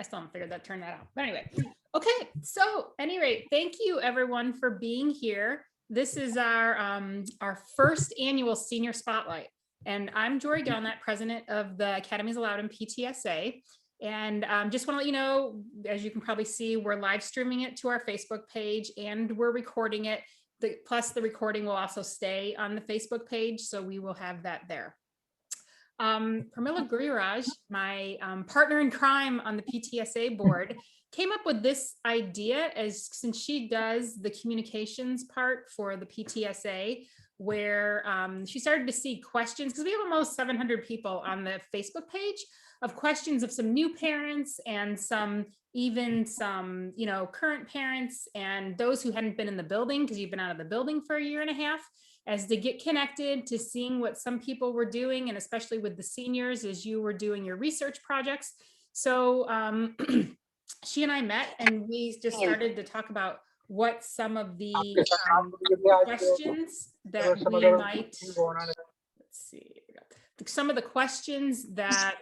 I still haven't figured that, turn that out. But anyway, okay. So at any rate, thank you everyone for being here. This is our first annual senior spotlight. And I'm Jory Galnett, president of the Academies of Loudoun PTSA. And just want to let you know, as you can probably see, we're live streaming it to our Facebook page and we're recording it. Plus the recording will also stay on the Facebook page. So we will have that there. Pramila Guriraj, my partner in crime on the PTSA board, came up with this idea since she does the communications part for the PTSA, where she started to see questions, because we have almost 700 people on the Facebook page of questions of some new parents and some current parents and those who hadn't been in the building because you've been out of the building for a year and a half, as to get connected to seeing what some people were doing, and especially with the seniors as you were doing your research projects. So she and I met and we just started to talk about what some of the questions that we might, let's see, some of the questions that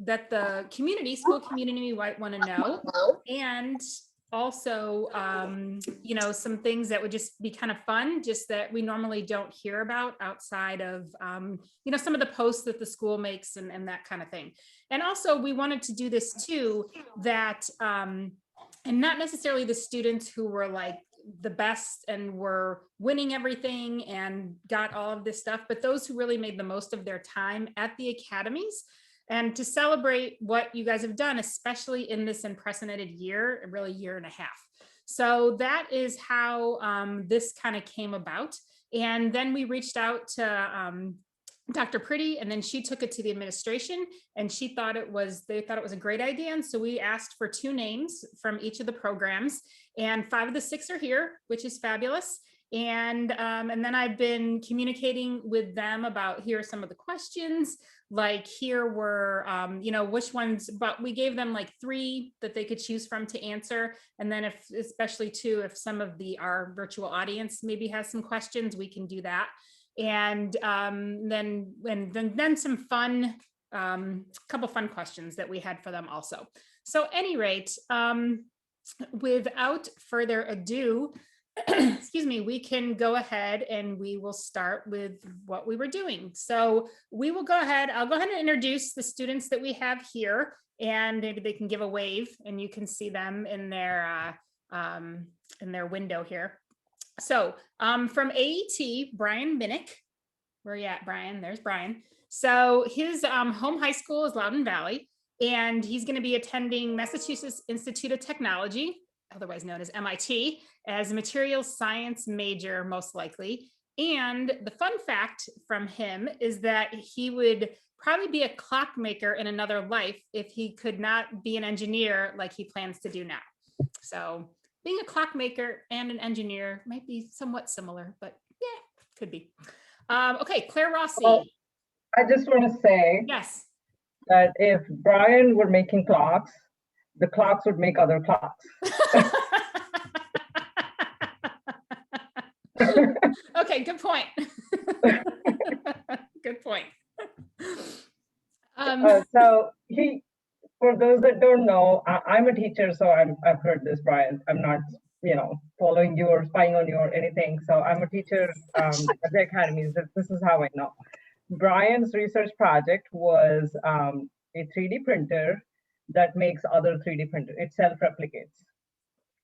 that the school community might want to know, and also, some things that would just be kind of fun, just that we normally don't hear about outside of, some of the posts that the school makes and that kind of thing. And also we wanted to do this too, that, and not necessarily the students who were like the best and were winning everything and got all of this stuff, but those who really made the most of their time at the academies, and to celebrate what you guys have done, especially in this unprecedented year, really year and a half. So that is how this kind of came about. And then we reached out to Dr. Pretty, and then she took it to the administration, and they thought it was a great idea. And so we asked for 2 names from each of the programs, and 5 of the 6 are here, which is fabulous. And then I've been communicating with them about, here are some of the questions, like here were, which ones, but we gave them like 3 that they could choose from to answer. And then especially too, if some of our virtual audience maybe has some questions, we can do that. And then some fun, couple fun questions that we had for them also. So at any rate, without further ado, excuse me, we can go ahead and we will start with what we were doing. So I'll go ahead and introduce the students that we have here, and maybe they can give a wave and you can see them in their window here. So from AET, Brian Minnick. Where you at, Brian? There's Brian. So his home high school is Loudoun Valley, and he's going to be attending Massachusetts Institute of Technology, otherwise known as MIT, as a materials science major, most likely. And the fun fact from him is that he would probably be a clockmaker in another life if he could not be an engineer like he plans to do now. So being a clockmaker and an engineer might be somewhat similar, but yeah, could be. Okay, Claire Rossi. Well, I just want to say yes, that if Brian were making clocks, the clocks would make other clocks. Okay, good point. Good point. So for those that don't know, I'm a teacher, so I've heard this, Brian. I'm not, following you or spying on you or anything. So I'm a teacher at the academies. This is how I know. Brian's research project was a 3D printer that makes other 3D printers. It self-replicates.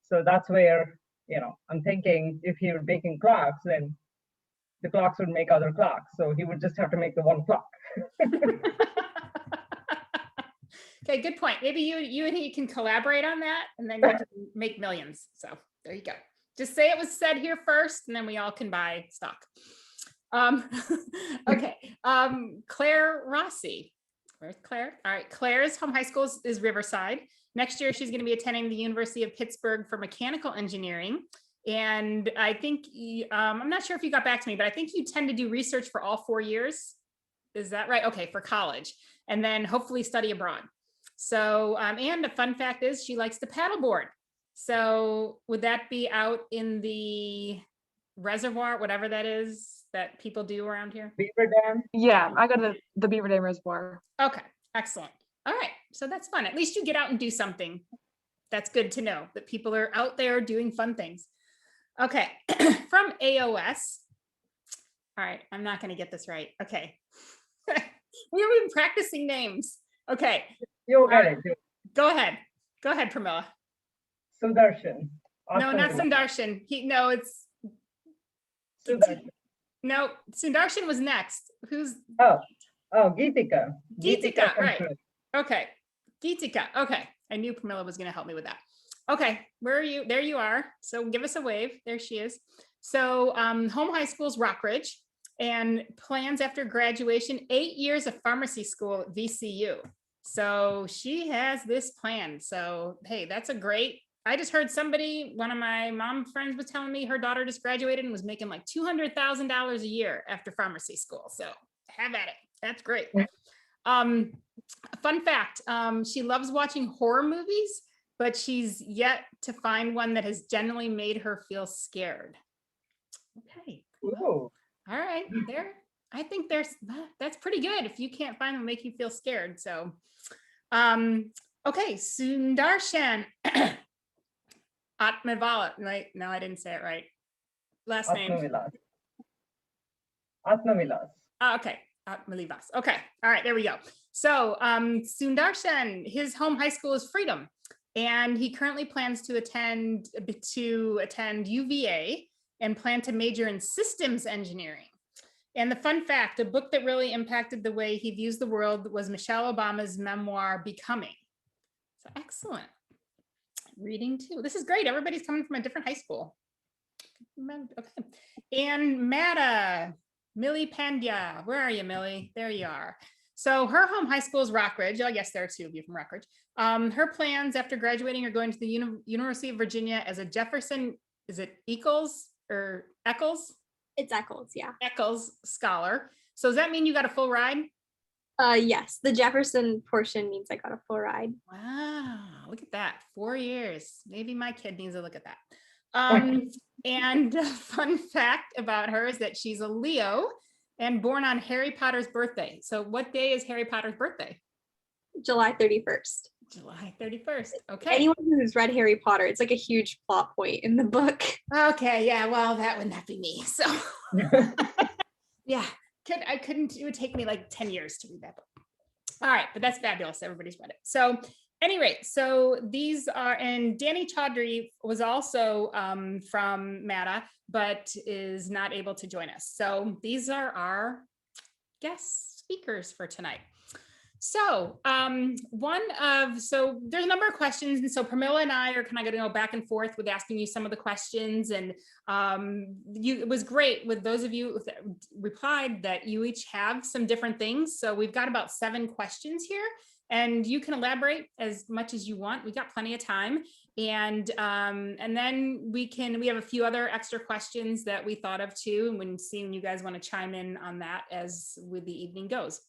So that's where, I'm thinking if he were making clocks, then the clocks would make other clocks. So he would just have to make the one clock. Okay, good point. Maybe you and he can collaborate on that, and then you can make millions. So there you go. Just say it was said here first, and then we all can buy stock. Okay, Claire Rossi. Where's Claire? All right, Claire's home high school is Riverside. Next year, she's going to be attending the University of Pittsburgh for mechanical engineering. And I think, I'm not sure if you got back to me, but I think you tend to do research for all 4 years. Is that right? Okay, for college. And then hopefully study abroad. So, and the fun fact is she likes to paddleboard. So would that be out in the reservoir, whatever that is that people do around here? Beaver Dam? Yeah, I go to the Beaver Dam Reservoir. Okay, excellent. All right. So that's fun. At least you get out and do something. That's good to know that people are out there doing fun things. Okay, from AOS. All right, I'm not going to get this right. Okay. We've been practicing names. Okay. You'll get it. Go ahead. Go ahead, Pramila. Sudarshan. No, not Sundarshan. It's Sudarshan. no, Sundarshan was next. Who's Geetika. Geetika, right. Okay. Geetika. Okay. I knew Pramila was going to help me with that. Okay. Where are you? There you are. So give us a wave. There she is. So home high school's Rockridge, and plans after graduation, 8 years of pharmacy school at VCU. So she has this plan. So, hey, that's a great, I just heard one of my mom friends was telling me her daughter just graduated and was making like $200,000 a year after pharmacy school. So have at it. That's great. Fun fact, she loves watching horror movies, but she's yet to find one that has genuinely made her feel scared. Okay. Well, all right, there. I think that's pretty good if you can't find them make you feel scared. So, okay, Sundarshan Atmavala. Right? No, I didn't say it right. Last name. Atmavilas. Okay, Atmalivas. Okay, all right, there we go. So, Sundarshan, his home high school is Freedom, and he currently plans to attend UVA and plan to major in systems engineering. And the fun fact, a book that really impacted the way he views the world was Michelle Obama's memoir, Becoming. So excellent. Reading too. This is great. Everybody's coming from a different high school. Okay. And Millie Pandya. Where are you, Millie? There you are. So her home high school is Rockridge. Oh, yes, there are two of you from Rockridge. Her plans after graduating are going to the University of Virginia as a Jefferson, is it Eccles or Eccles? It's Eccles, yeah. Eccles scholar. So does that mean you got a full ride? Yes, the Jefferson portion means I got a full ride. Wow, look at that. 4 years. Maybe my kid needs to look at that. And a fun fact about her is that she's a Leo and born on Harry Potter's birthday. So what day is Harry Potter's birthday? July 31st. July 31st. Okay. Anyone who's read Harry Potter, it's like a huge plot point in the book. Okay, yeah, well, that would not be me. So yeah, it would take me like 10 years to read that book. All right, but that's fabulous. Everybody's read it. So anyway, so these are, and Danny Chaudhry was also from MATA, but is not able to join us. So these are our guest speakers for tonight. So so there's a number of questions. And so Pramila and I are kind of going to go back and forth with asking you some of the questions. And it was great with those of you that replied that you each have some different things. So we've got about 7 questions here, and you can elaborate as much as you want. We've got plenty of time. And then we have a few other extra questions that we thought of too. And when you guys want to chime in on that as with the evening goes.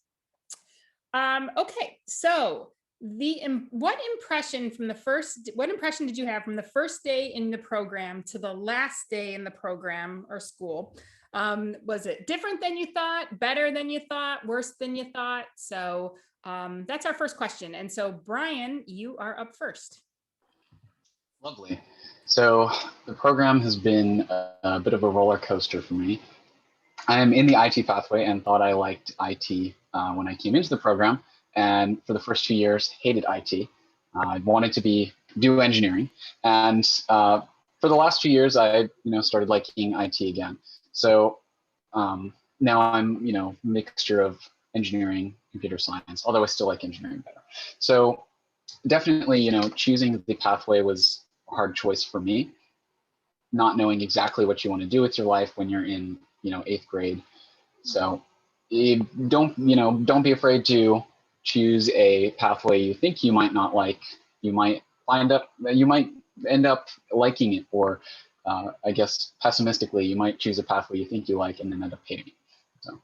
Okay, so what impression did you have from the first day in the program to the last day in the program or school? Was it different than you thought, better than you thought, worse than you thought? So that's our first question. And so Brian, you are up first. Lovely. So the program has been a bit of a roller coaster for me. I'm in the IT pathway and thought I liked IT when I came into the program, and for the first 2 years hated IT. I wanted to do engineering, and for the last 2 years I started liking IT again. So now I'm mixture of engineering, computer science, although I still like engineering better. So definitely choosing the pathway was a hard choice for me, not knowing exactly what you want to do with your life when you're in 8th grade. So don't be afraid to choose a pathway you think you might not like. You might end up liking it, or I guess pessimistically, you might choose a pathway you think you like and then end up hating it. So.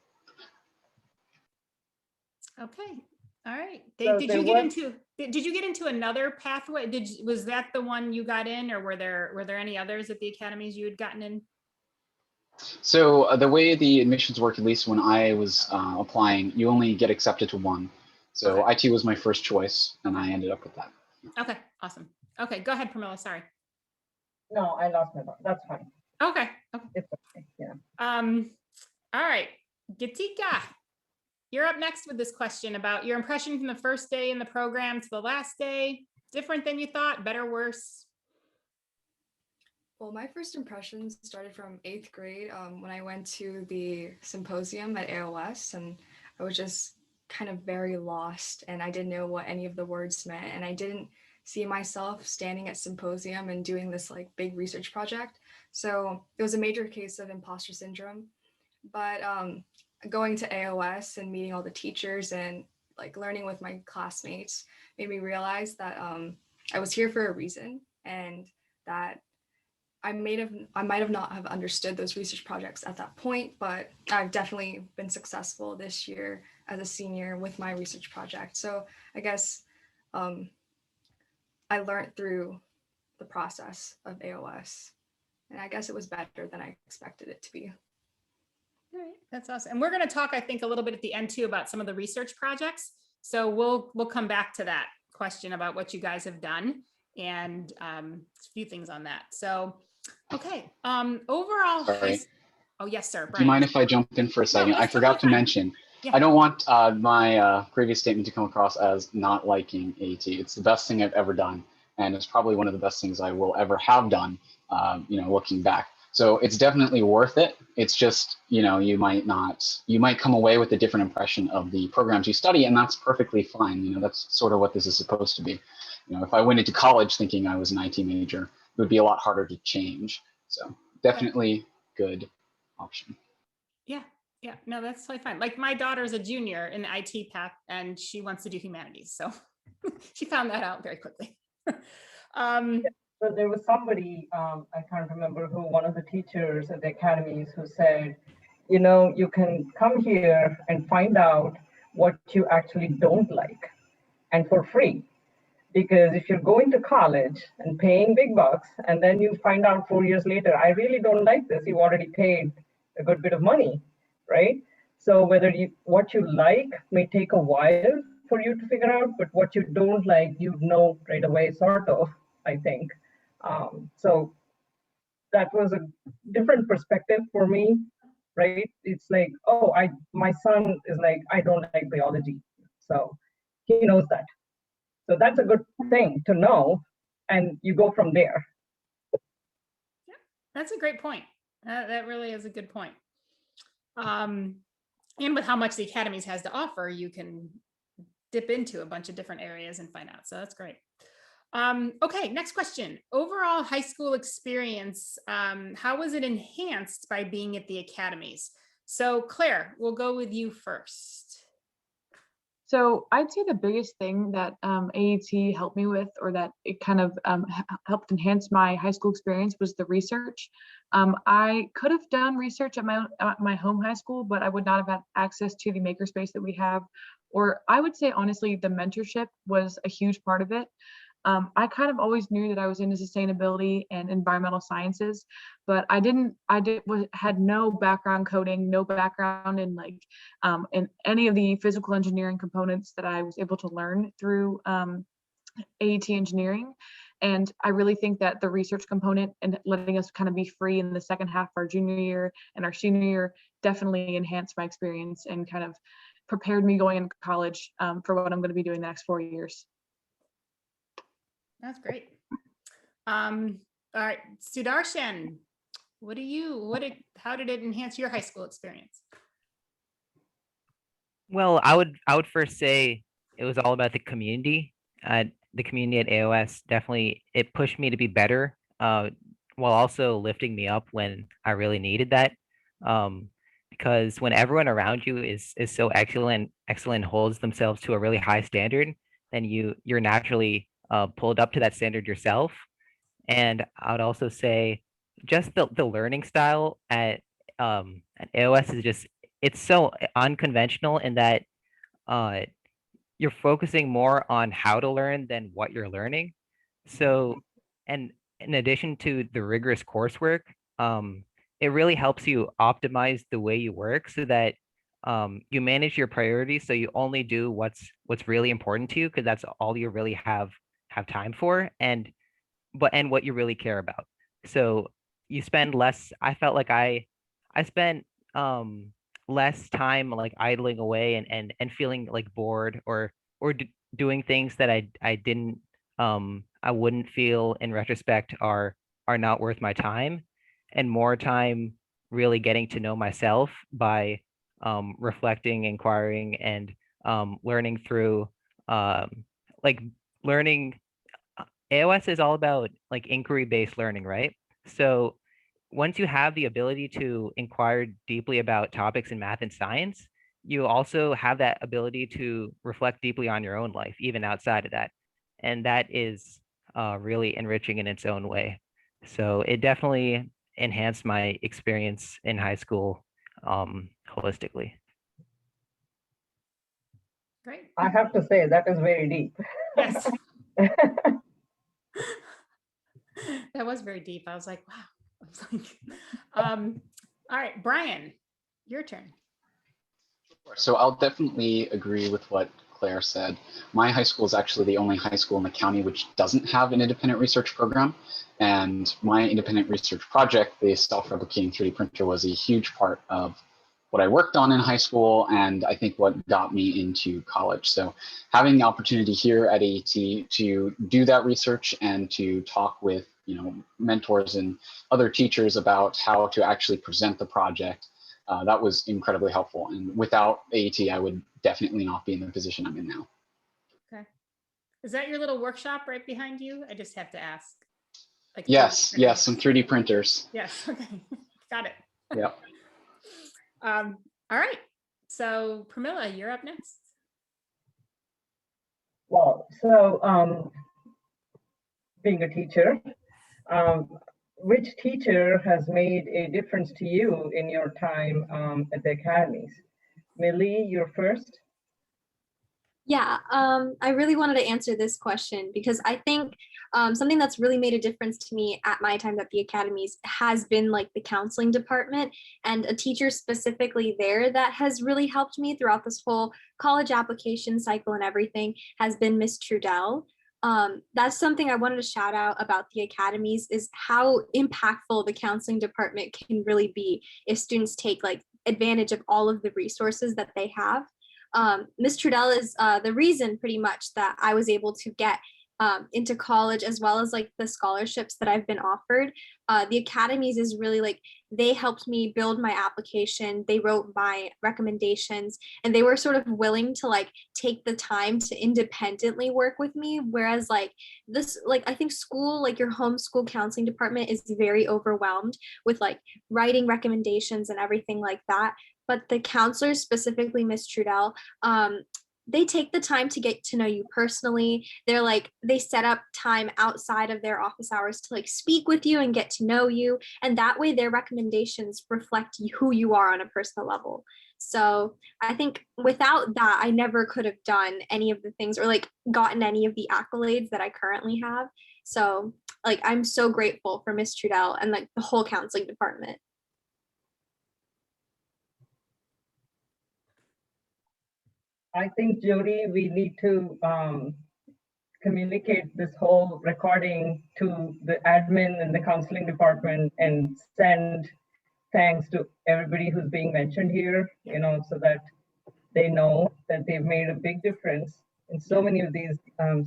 Okay. All right. Did you get into another pathway? Was that the one you got in, or were there any others at the academies you had gotten in? So the way the admissions work, at least when I was applying, you only get accepted to one. So Okay. IT was my first choice, and I ended up with that. Okay, awesome. Okay, go ahead, Pramila, sorry. No, I lost my thought. That's fine. Okay, okay. It's okay. Yeah. All right, Gatika, you're up next with this question about your impression from the first day in the program to the last day. Different than you thought, better, worse? Well, my first impressions started from 8th grade when I went to the symposium at AOS, and I was just kind of very lost, and I didn't know what any of the words meant, and I didn't see myself standing at symposium and doing this like big research project. So it was a major case of imposter syndrome. But going to AOS and meeting all the teachers and like learning with my classmates made me realize that I was here for a reason, and that I might have not have understood those research projects at that point, but I've definitely been successful this year as a senior with my research project. So I guess I learned through the process of AOS, and I guess it was better than I expected it to be. All right, that's awesome. And we're going to talk, I think, a little bit at the end too about some of the research projects. So we'll come back to that question about what you guys have done and a few things on that. So, okay. Overall, Sorry. oh yes, sir. Do you mind if I jump in for a second? No, I that's forgot to totally fine. mention, Yeah. I don't want my previous statement to come across as not liking AT. It's the best thing I've ever done, and it's probably one of the best things I will ever have done, looking back. So it's definitely worth it. It's just, you might come away with a different impression of the programs you study, and that's perfectly fine. That's sort of what this is supposed to be. If I went into college thinking I was an IT major, it would be a lot harder to change. So definitely good option. Yeah, no, that's totally fine. Like my daughter's a junior in the IT path and she wants to do humanities. So she found that out very quickly. So there was somebody, I can't remember who, one of the teachers at the academies who said, you can come here and find out what you actually don't like, and for free. Because if you're going to college and paying big bucks, and then you find out 4 years later, I really don't like this, you already paid a good bit of money, right? So what you like may take a while for you to figure out, but what you don't like, right away, sort of, I think. So that was a different perspective for me, right? It's like, oh, my son is like, I don't like biology. So he knows that. So that's a good thing to know, and you go from there. Yeah, that's a great point. That really is a good point. And with how much the Academies has to offer, you can dip into a bunch of different areas and find out. So that's great. Okay, next question. Overall high school experience, how was it enhanced by being at the Academies? So Claire, we'll go with you first. So I'd say the biggest thing that AET helped me with, or that it kind of helped enhance my high school experience, was the research. I could have done research at my home high school, but I would not have had access to the makerspace that we have. Or I would say, honestly, the mentorship was a huge part of it. I kind of always knew that I was into sustainability and environmental sciences, but I had no background coding, no background in in any of the physical engineering components that I was able to learn through AET engineering. And I really think that the research component and letting us kind of be free in the second half of our junior year and our senior year definitely enhanced my experience and kind of prepared me going into college for what I'm going to be doing the next 4 years. That's great. All right, Sudarshan, how did it enhance your high school experience? Well, I would first say it was all about the community. The community at AOS definitely, it pushed me to be better, while also lifting me up when I really needed that. Because when everyone around you is so excellent, holds themselves to a really high standard, then you're naturally pulled up to that standard yourself. And I would also say just the learning style at AOS is just, it's so unconventional in that you're focusing more on how to learn than what you're learning. So, and in addition to the rigorous coursework, it really helps you optimize the way you work so that you manage your priorities, so you only do what's really important to you, because that's all you really have time for, and what you really care about. So you spend less. I felt like I spent less time like idling away and feeling like bored, or doing things that I wouldn't feel in retrospect are not worth my time, and more time really getting to know myself by reflecting, inquiring, and learning through like learning. AOS is all about like inquiry-based learning, right? So once you have the ability to inquire deeply about topics in math and science, you also have that ability to reflect deeply on your own life, even outside of that. And that is really enriching in its own way. So it definitely enhanced my experience in high school holistically. Great. I have to say that is very deep. Yes. That was very deep. I was like, wow. I was like, all right, Brian, your turn. So I'll definitely agree with what Claire said. My high school is actually the only high school in the county which doesn't have an independent research program. And my independent research project, the self-replicating 3D printer, was a huge part of what I worked on in high school, and I think what got me into college. So having the opportunity here at AET to do that research and to talk with mentors and other teachers about how to actually present the project, that was incredibly helpful. And without AET, I would definitely not be in the position I'm in now. Okay. Is that your little workshop right behind you? I just have to ask. Like Yes, some 3D printers. Yes, okay, got it. Yep. All right, so Pramila, you're up next. Well, so being a teacher, which teacher has made a difference to you in your time at the academies? Millie, you're first. Yeah, I really wanted to answer this question because I think something that's really made a difference to me at my time at the academies has been like the counseling department, and a teacher specifically there that has really helped me throughout this whole college application cycle and everything has been Miss Trudell. That's something I wanted to shout out about the academies, is how impactful the counseling department can really be if students take like advantage of all of the resources that they have. Miss Trudell is the reason pretty much that I was able to get into college, as well as like the scholarships that I've been offered. The academies is really like, they helped me build my application. They wrote my recommendations, and they were sort of willing to like take the time to independently work with me. Whereas like this, like I think school, like your homeschool counseling department is very overwhelmed with like writing recommendations and everything like that. But the counselors, specifically Miss Trudell, they take the time to get to know you personally. They're like, they set up time outside of their office hours to like speak with you and get to know you. And that way their recommendations reflect who you are on a personal level. So I think without that, I never could have done any of the things or like gotten any of the accolades that I currently have. So like, I'm so grateful for Miss Trudell and like the whole counseling department. I think, Jody, we need to communicate this whole recording to the admin and the counseling department and send thanks to everybody who's being mentioned here, so that they know that they've made a big difference in so many of these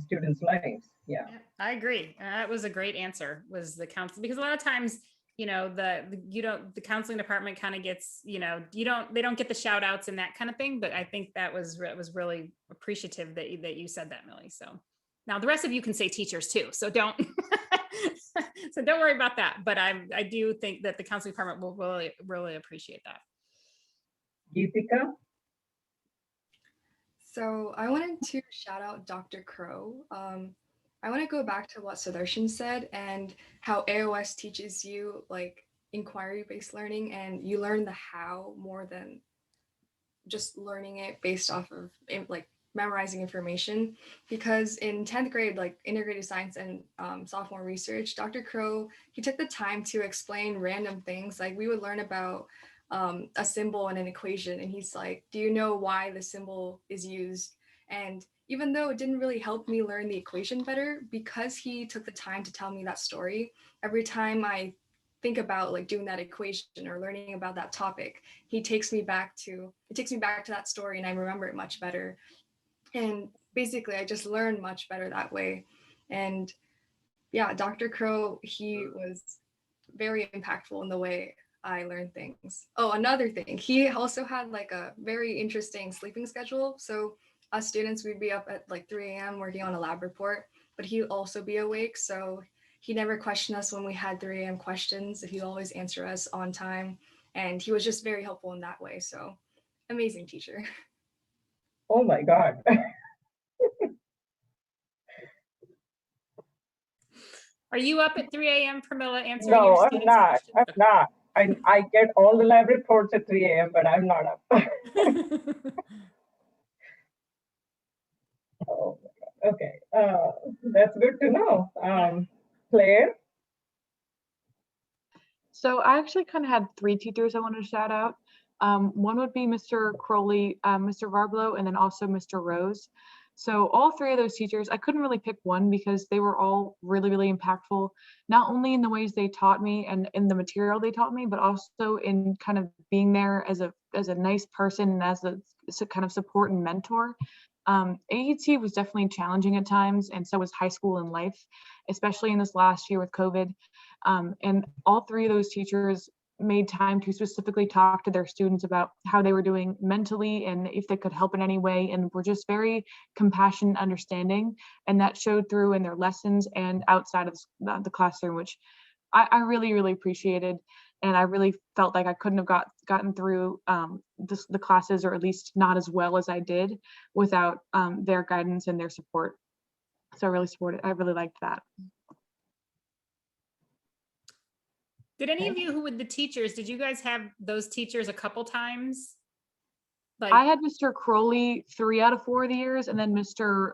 students' lives. Yeah, I agree. That was a great answer, was the counsel, because a lot of times, the counseling department kind of gets, they don't get the shout outs and that kind of thing. But I think that was really appreciative that you said that, Millie. So now the rest of you can say teachers too. So don't worry about that. But I do think that the counseling department will really, really appreciate that. Geethika? So I wanted to shout out Dr. Crow. I want to go back to what Sudarshan said and how AOS teaches you like inquiry-based learning, and you learn the how more than just learning it based off of like memorizing information. Because in 10th grade, like integrated science and sophomore research, Dr. Crow, he took the time to explain random things. Like we would learn about a symbol and an equation, and he's like, do you know why the symbol is used? And even though it didn't really help me learn the equation better, because he took the time to tell me that story, every time I think about like doing that equation or learning about that topic, it takes me back to that story, and I remember it much better. And basically I just learned much better that way. And yeah, Dr. Crow, he was very impactful in the way I learned things. Oh, another thing, he also had like a very interesting sleeping schedule. So us students, we'd be up at like 3 a.m. working on a lab report, but he'd also be awake. So he never questioned us when we had 3 a.m. questions. He'd always answer us on time. And he was just very helpful in that way. So amazing teacher. Oh my God. Are you up at 3 a.m., Pramila, answering No, your I'm students' not. questions? I'm not. I get all the lab reports at 3 a.m., but I'm not up. Oh my God. Okay. That's good to know. Claire? So I actually kind of had 3 teachers I wanted to shout out. One would be Mr. Crowley, Mr. Varblow, and then also Mr. Rose. So all 3 of those teachers, I couldn't really pick one because they were all really, really impactful, not only in the ways they taught me and in the material they taught me, but also in kind of being there as a nice person and as a kind of support and mentor. AET was definitely challenging at times, and so was high school and life, especially in this last year with COVID. And all 3 of those teachers made time to specifically talk to their students about how they were doing mentally and if they could help in any way, and were just very compassionate, understanding, and that showed through in their lessons and outside of the classroom, which I really, really appreciated. And I really felt like I couldn't have gotten through the classes, or at least not as well as I did, without their guidance and their support. So I really liked that. Did any of you who were the teachers, did you guys have those teachers a couple times? Like, I had Mr. Crowley 3 out of 4 of the years, and then Mr.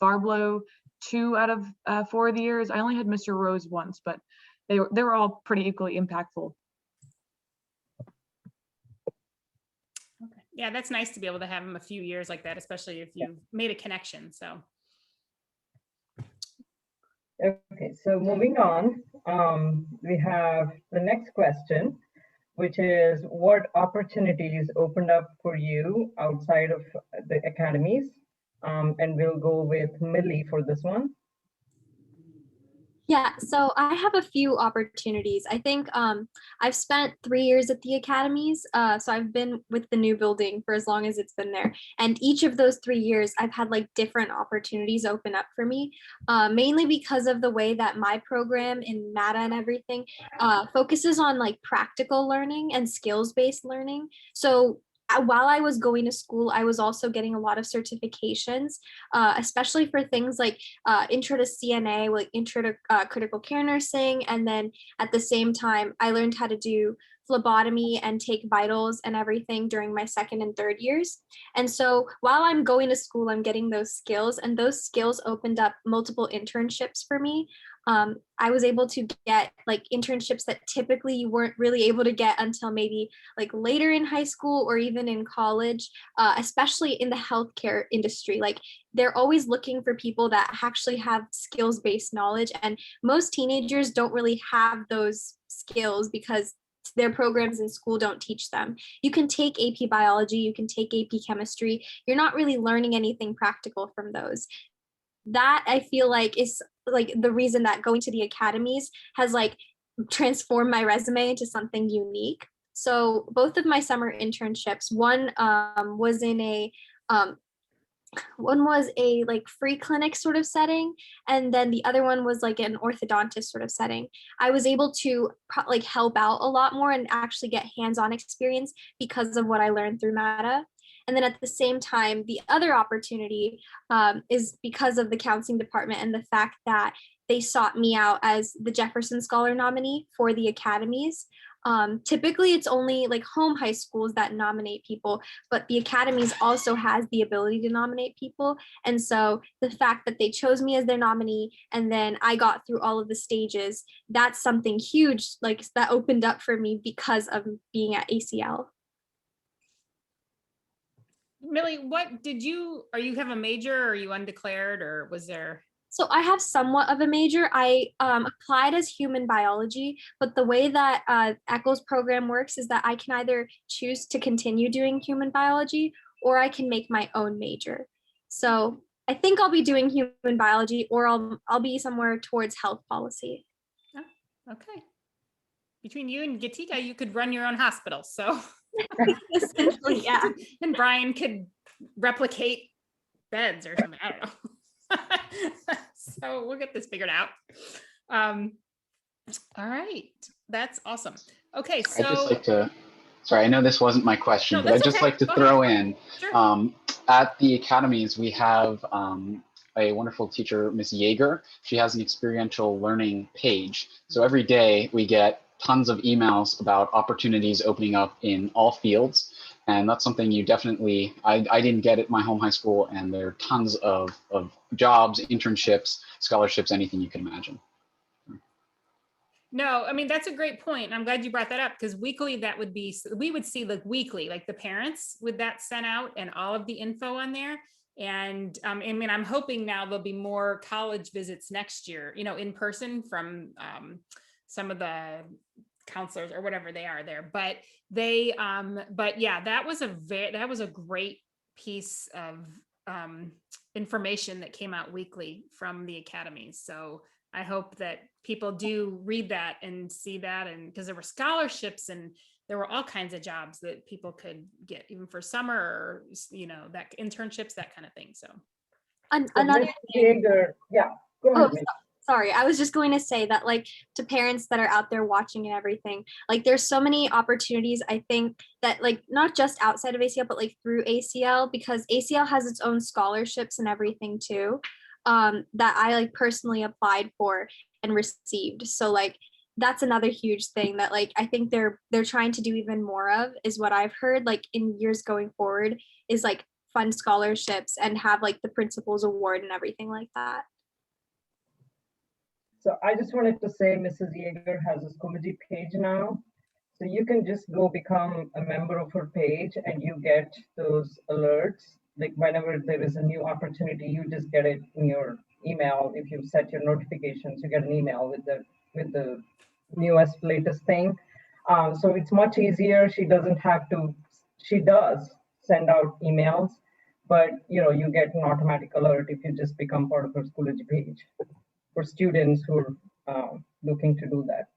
Varblow 2 out of 4 of the years. I only had Mr. Rose once, but they were all pretty equally impactful. okay. Yeah, that's nice to be able to have them a few years like that, especially if you've made a connection. So. Okay, so moving on, we have the next question, which is what opportunities opened up for you outside of the academies? And we'll go with Millie for this one. Yeah, so I have a few opportunities. I think I've spent 3 years at the academies. So I've been with the new building for as long as it's been there. And each of those 3 years, I've had like different opportunities open up for me, mainly because of the way that my program in MATA and everything focuses on like practical learning and skills-based learning. So while I was going to school, I was also getting a lot of certifications, especially for things like intro to CNA, like intro to critical care nursing. And then at the same time, I learned how to do phlebotomy and take vitals and everything during my 2nd and 3rd years. And so while I'm going to school, I'm getting those skills, and those skills opened up multiple internships for me. I was able to get like internships that typically you weren't really able to get until maybe like later in high school or even in college, especially in the healthcare industry. Like they're always looking for people that actually have skills-based knowledge, and most teenagers don't really have those skills because their programs in school don't teach them. You can take AP biology, you can take AP chemistry. You're not really learning anything practical from those. That I feel like is like the reason that going to the academies has like transformed my resume into something unique. So both of my summer internships, one was in a like free clinic sort of setting, and then the other one was like an orthodontist sort of setting. I was able to like help out a lot more and actually get hands-on experience because of what I learned through MATA. And then at the same time, the other opportunity is because of the counseling department and the fact that they sought me out as the Jefferson Scholar nominee for the academies. Typically, it's only like home high schools that nominate people, but the academies also has the ability to nominate people. And so the fact that they chose me as their nominee and then I got through all of the stages, that's something huge, like that opened up for me because of being at ACL. Millie, what did you, are you have a major, or are you undeclared, or was there? So I have somewhat of a major. I applied as human biology, but the way that ECHO's program works is that I can either choose to continue doing human biology or I can make my own major. So I think I'll be doing human biology, or I'll be somewhere towards health policy. Oh, okay. Between you and Gatika, you could run your own hospital. So Essentially, yeah. and Brian could replicate beds or something. I don't know. So we'll get this figured out. All right, that's awesome. Okay, so I'd just like to, sorry, I know this wasn't my question, No, but I'd that's just okay. like to Go throw ahead. in, Sure. at the academies, we have a wonderful teacher, Miss Yeager. She has an experiential learning page. So every day we get tons of emails about opportunities opening up in all fields. And that's something you definitely, I didn't get at my home high school, and there are tons of jobs, internships, scholarships, anything you can imagine. No, I mean, that's a great point. And I'm glad you brought that up, because weekly, that would be, we would see like weekly, like the parents with that sent out and all of the info on there. And I mean, I'm hoping now there'll be more college visits next year, you know, in person from some of the counselors or whatever they are there. But they, but yeah, that was a great piece of information that came out weekly from the academies. So I hope that people do read that and see that, and because there were scholarships and there were all kinds of jobs that people could get even for summer, or, you know, that internships, that kind of thing. So Another Miss thing. Yeager, yeah, go ahead. Miss. Sorry, I was just going to say that, like, to parents that are out there watching and everything, like, there's so many opportunities, I think, that, like, not just outside of ACL, but like through ACL, because ACL has its own scholarships and everything too, that I like personally applied for and received. So like that's another huge thing that like I think they're trying to do even more of, is what I've heard, like in years going forward, is like fund scholarships and have like the principal's award and everything like that. So I just wanted to say Mrs. Yeager has a Schoology page now. So you can just go become a member of her page and you get those alerts. Like whenever there is a new opportunity, you just get it in your email. If you set your notifications, you get an email with the newest, latest thing. So it's much easier. She doesn't have to, she does send out emails, but you know, you get an automatic alert if you just become part of her Schoology page for students who are looking to do that.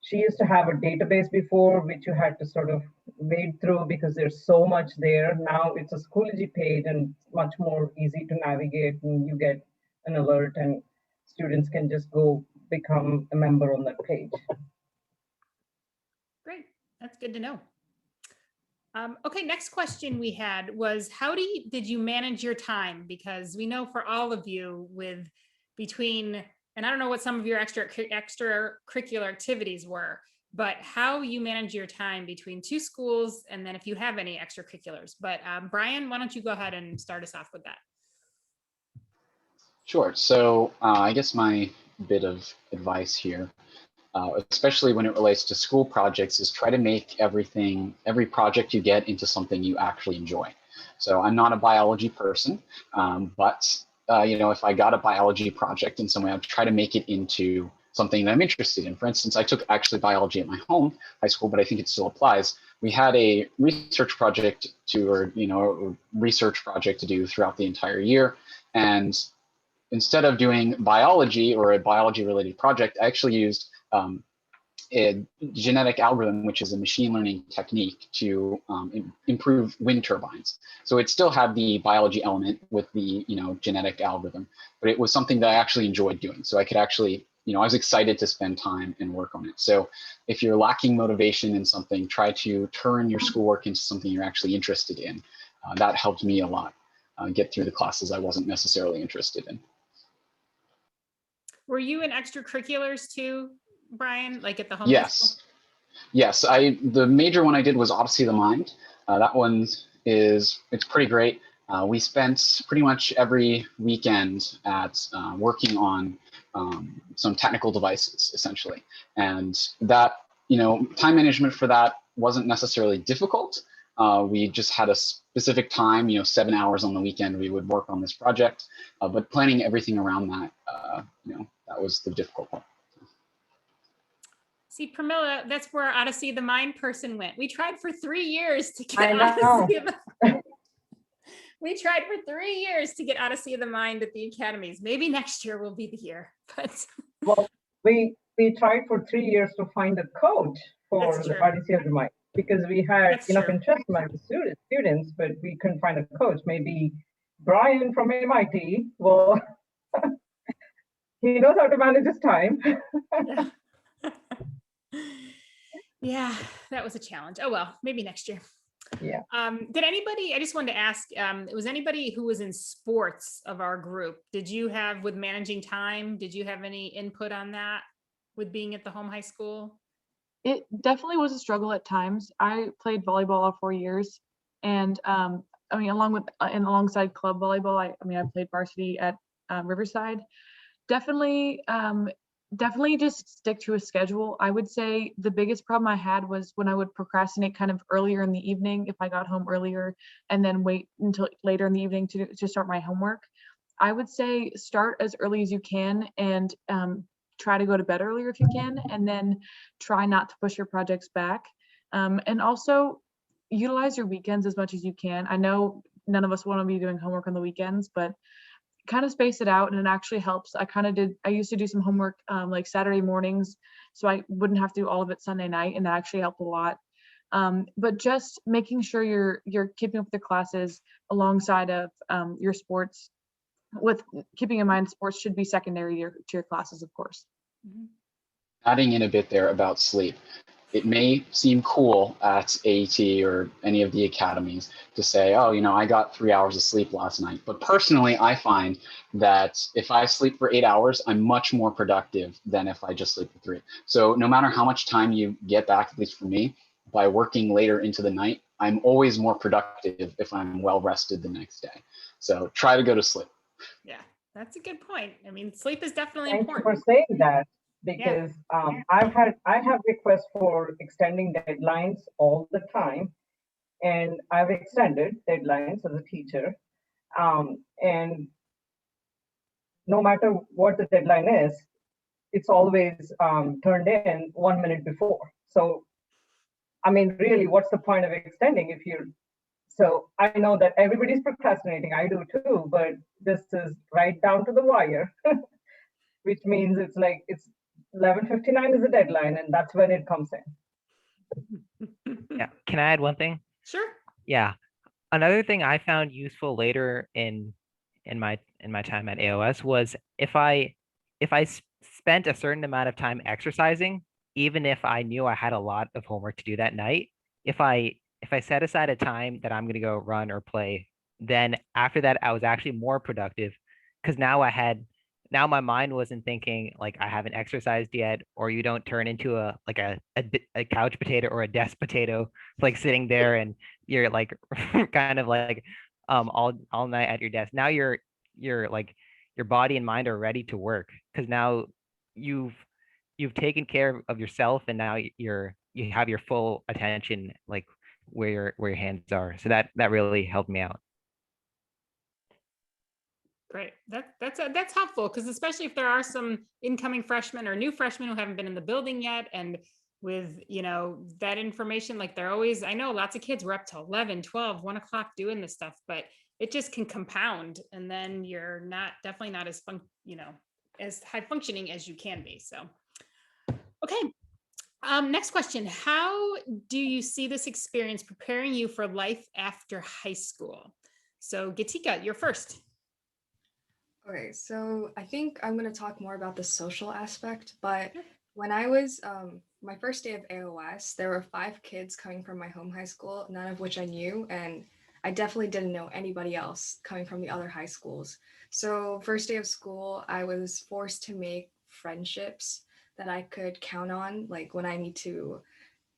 She used to have a database before, which you had to sort of wade through because there's so much there. Now it's a Schoology page and it's much more easy to navigate, and you get an alert and students can just go become a member on that page. great, that's good to know. Okay, next question we had was, how did you manage your time? Because we know for all of you with between, and I don't know what some of your extracurricular activities were, but how you manage your time between two schools, and then if you have any extracurriculars. But Brian, why don't you go ahead and start us off with that? Sure. So I guess my bit of advice here, especially when it relates to school projects, is try to make every project you get into something you actually enjoy. So I'm not a biology person, but you know, if I got a biology project in some way, I'd try to make it into something that I'm interested in. For instance, I took actually biology at my home high school, but I think it still applies. We had a research project a research project to do throughout the entire year. And instead of doing biology or a biology related project, I actually used a genetic algorithm, which is a machine learning technique to improve wind turbines. So it still had the biology element with the genetic algorithm, but it was something that I actually enjoyed doing. So I could actually, I was excited to spend time and work on it. So if you're lacking motivation in something, try to turn your schoolwork into something you're actually interested in. That helped me a lot get through the classes I wasn't necessarily interested in. Were you in extracurriculars too, Brian, like at the home? Yes. Yes, the major one I did was Odyssey of the Mind. That one it's pretty great. We spent pretty much every weekend at working on some technical devices, essentially. And that, time management for that wasn't necessarily difficult. We just had a specific time, 7 hours on the weekend, we would work on this project, but planning everything around that, that was the difficult part. See, Pramila, that's where our Odyssey of the Mind person went. We tried for 3 years to I get know. Odyssey of the We tried for 3 years to get Odyssey of the Mind at the academies. Maybe next year will be the year, but Well, we tried for 3 years to find a coach for That's the true. Odyssey of the Mind because we had That's enough true. interest among the students, but we couldn't find a coach. Maybe Brian from MIT will, he knows how to manage his time. yeah. Yeah, that was a challenge. Oh well, maybe next year. Yeah. Did anybody, I just wanted to ask, was anybody who was in sports of our group, did you have, with managing time, did you have any input on that with being at the home high school? It definitely was a struggle at times. I played volleyball all 4 years, and alongside club volleyball, I played varsity at Riverside. Definitely just stick to a schedule. I would say the biggest problem I had was when I would procrastinate kind of earlier in the evening if I got home earlier and then wait until later in the evening to start my homework. I would say start as early as you can and try to go to bed earlier if you can, and then try not to push your projects back. And also utilize your weekends as much as you can. I know none of us want to be doing homework on the weekends, but kind of space it out, and it actually helps. I used to do some homework like Saturday mornings, so I wouldn't have to do all of it Sunday night, and that actually helped a lot. But just making sure you're keeping up with the classes alongside of your sports, with keeping in mind sports should be secondary to your classes, of course. Mm-hmm. Adding in a bit there about sleep. It may seem cool at AET or any of the academies to say, oh, I got 3 hours of sleep last night. But personally, I find that if I sleep for 8 hours, I'm much more productive than if I just sleep for 3. So no matter how much time you get back, at least for me, by working later into the night, I'm always more productive if I'm well rested the next day. So try to go to sleep. Yeah, that's a good point. I mean, sleep is definitely Thank you important. for saying that, because I have requests for extending deadlines all the time, and I've extended deadlines as a teacher, and no matter what the deadline is, it's always turned in 1 minute before. So, really, what's the point of extending if you're? So I know that everybody's procrastinating. I do too, but this is right down to the wire, which means it's 11:59 is the deadline, and that's when it comes in. Yeah. Can I add one thing? Sure. Yeah. Another thing I found useful later in my time at AOS was if I spent a certain amount of time exercising, even if I knew I had a lot of homework to do that night, if I set aside a time that I'm going to go run or play, then after that I was actually more productive, because now my mind wasn't thinking like I haven't exercised yet, or you don't turn into a couch potato or a desk potato, like sitting there and you're like kind of like all night at your desk. Now you're like your body and mind are ready to work, because now you've taken care of yourself, and now you have your full attention like where your hands are. So that really helped me out. Great. That's helpful, because especially if there are some incoming freshmen or new freshmen who haven't been in the building yet, and with that information, like they're always, I know lots of kids were up till 11, 12, 1 o'clock doing this stuff, but it just can compound, and then you're definitely not as as high functioning as you can be. So, okay. Next question. How do you see this experience preparing you for life after high school? So Gatika, you're first. Okay, so I think I'm going to talk more about the social aspect, but when I was my first day of AOS, there were 5 kids coming from my home high school, none of which I knew, and I definitely didn't know anybody else coming from the other high schools. So first day of school, I was forced to make friendships that I could count on, like when I need to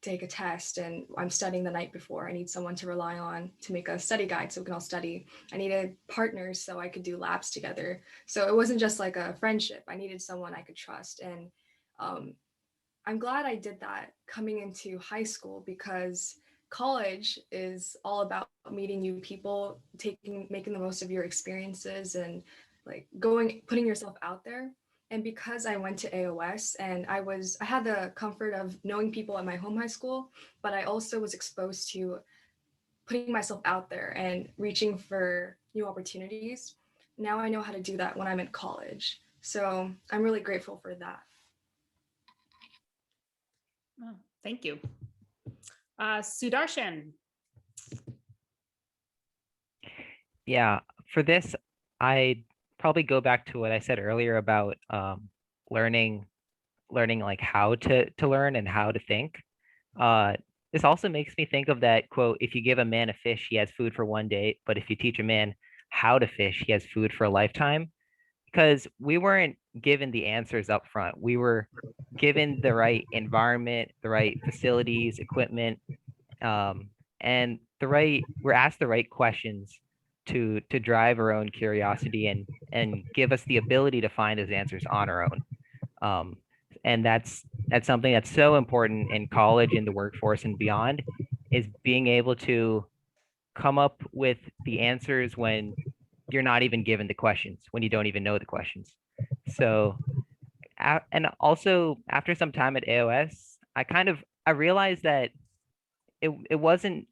take a test and I'm studying the night before. I need someone to rely on to make a study guide so we can all study. I needed partners so I could do labs together. So it wasn't just like a friendship. I needed someone I could trust. And I'm glad I did that coming into high school, because college is all about meeting new people, making the most of your experiences and like putting yourself out there. And because I went to AOS and I had the comfort of knowing people at my home high school, but I also was exposed to putting myself out there and reaching for new opportunities. Now I know how to do that when I'm in college. So I'm really grateful for that. Oh, thank you. Sudarshan. Yeah, for this, I probably go back to what I said earlier about learning like how to learn and how to think. This also makes me think of that quote, if you give a man a fish, he has food for one day, but if you teach a man how to fish, he has food for a lifetime. Because we weren't given the answers up front. We were given the right environment, the right facilities, equipment, and we're asked the right questions to drive our own curiosity and give us the ability to find those answers on our own. And that's something that's so important in college, in the workforce and beyond, is being able to come up with the answers when you're not even given the questions, when you don't even know the questions. So, and also after some time at AOS, I realized that it wasn't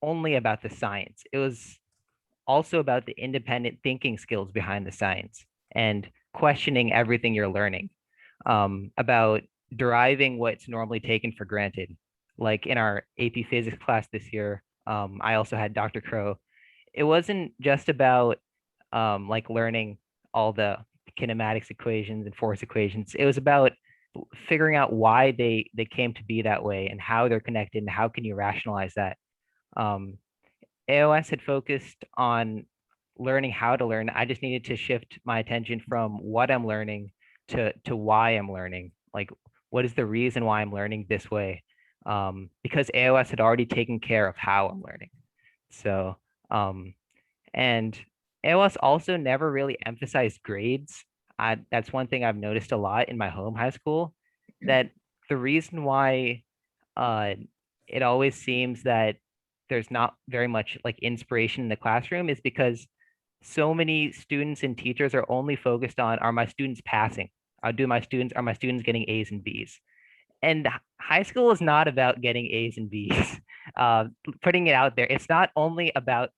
only about the science. It was also about the independent thinking skills behind the science and questioning everything you're learning, about deriving what's normally taken for granted. Like in our AP physics class this year, I also had Dr. Crow. It wasn't just about like learning all the kinematics equations and force equations. It was about figuring out why they came to be that way and how they're connected and how can you rationalize that. AOS had focused on learning how to learn. I just needed to shift my attention from what I'm learning to why I'm learning. Like, what is the reason why I'm learning this way? Because AOS had already taken care of how I'm learning. So, and AOS also never really emphasized grades. That's one thing I've noticed a lot in my home high school, that the reason why it always seems that there's not very much like inspiration in the classroom is because so many students and teachers are only focused on, are my students passing? Are my students getting A's and B's? And high school is not about getting A's and B's. Putting it out there, it's not only about,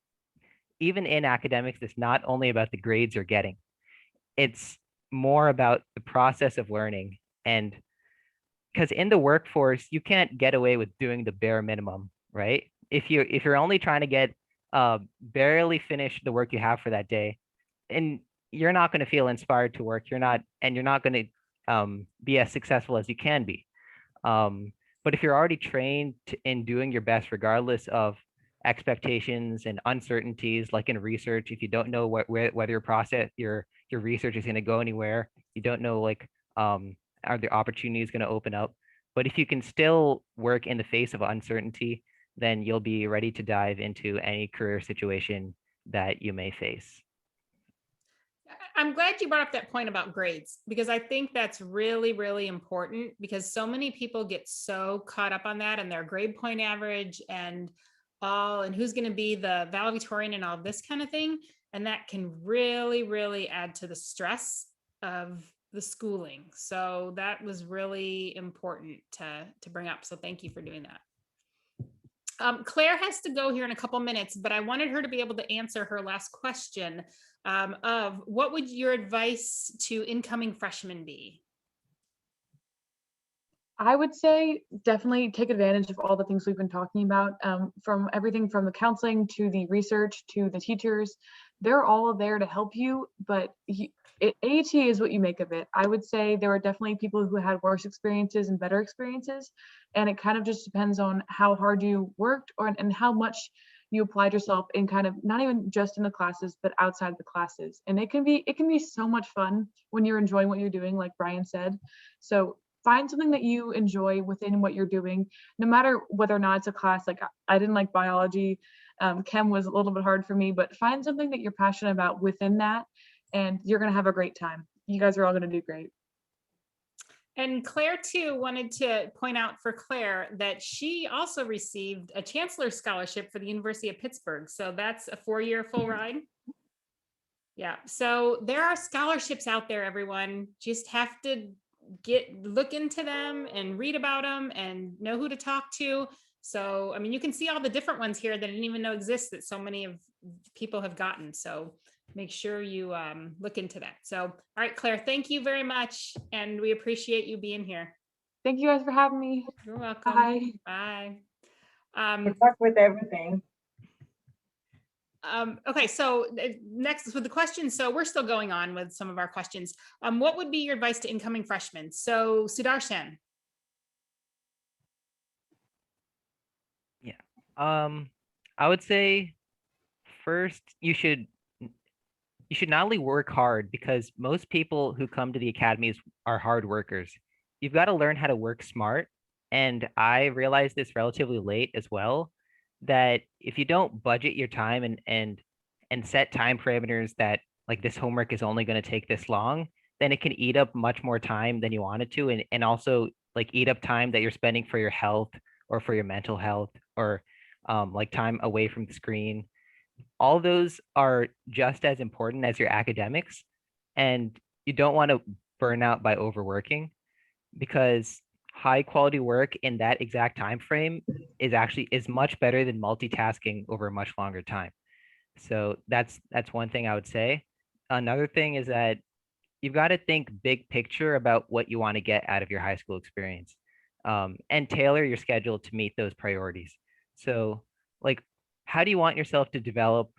even in academics, it's not only about the grades you're getting. It's more about the process of learning. And because in the workforce, you can't get away with doing the bare minimum, right? If you're only trying to get barely finish the work you have for that day, and you're not going to feel inspired to work, you're not going to be as successful as you can be. But if you're already trained in doing your best, regardless of expectations and uncertainties, like in research, if you don't know whether your research is going to go anywhere, you don't know like are there opportunities going to open up. But if you can still work in the face of uncertainty, then you'll be ready to dive into any career situation that you may face. I'm glad you brought up that point about grades, because I think that's really, really important, because so many people get so caught up on that and their grade point average and who's going to be the valedictorian and all this kind of thing. And that can really, really add to the stress of the schooling. So that was really important to bring up. So thank you for doing that. Claire has to go here in a couple minutes, but I wanted her to be able to answer her last question of what would your advice to incoming freshmen be? I would say definitely take advantage of all the things we've been talking about, from everything from the counseling to the research to the teachers. They're all there to help you, but AET is what you make of it. I would say there are definitely people who had worse experiences and better experiences, and it kind of just depends on how hard you worked and how much you applied yourself in, kind of not even just in the classes, but outside the classes. And it can be so much fun when you're enjoying what you're doing, like Brian said. So find something that you enjoy within what you're doing, no matter whether or not it's a class. Like I didn't like biology. Chem was a little bit hard for me, but find something that you're passionate about within that, and you're going to have a great time. You guys are all going to do great. And Claire too wanted to point out for Claire that she also received a Chancellor's Scholarship for the University of Pittsburgh. So that's a 4-year full ride. Yeah, so there are scholarships out there, everyone. Just have to look into them and read about them and know who to talk to. So, I mean, you can see all the different ones here that I didn't even know exist that so many of people have gotten. So make sure you look into that. So, all right, Claire, thank you very much. And we appreciate you being here. Thank you guys for having me. You're welcome. Bye. Bye. Good luck with everything. Okay, so next with the questions. So we're still going on with some of our questions. What would be your advice to incoming freshmen? So Sudarshan. Yeah. I would say first you should not only work hard, because most people who come to the academies are hard workers. You've got to learn how to work smart. And I realized this relatively late as well, that if you don't budget your time and set time parameters that like this homework is only going to take this long, then it can eat up much more time than you want it to, and also like eat up time that you're spending for your health or for your mental health, or like time away from the screen. All those are just as important as your academics, and you don't want to burn out by overworking, because high quality work in that exact time frame is much better than multitasking over a much longer time. So that's one thing I would say. Another thing is that you've got to think big picture about what you want to get out of your high school experience, and tailor your schedule to meet those priorities. So like, how do you want yourself to develop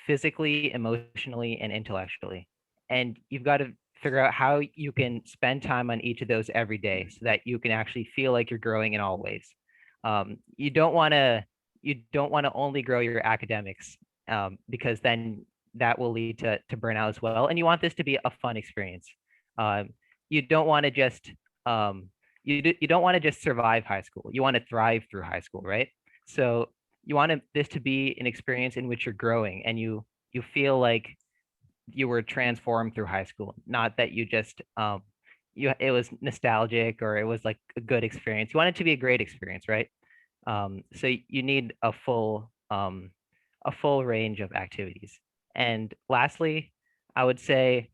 physically, emotionally, and intellectually? And you've got to figure out how you can spend time on each of those every day so that you can actually feel like you're growing in all ways. You don't want to only grow your academics, because then that will lead to burnout as well. And you want this to be a fun experience. You don't want to just you don't want to just survive high school. You want to thrive through high school, right? So you want this to be an experience in which you're growing and you feel like you were transformed through high school, not that you just it was nostalgic or it was like a good experience. You want it to be a great experience, right? So you need a full range of activities. And lastly, I would say,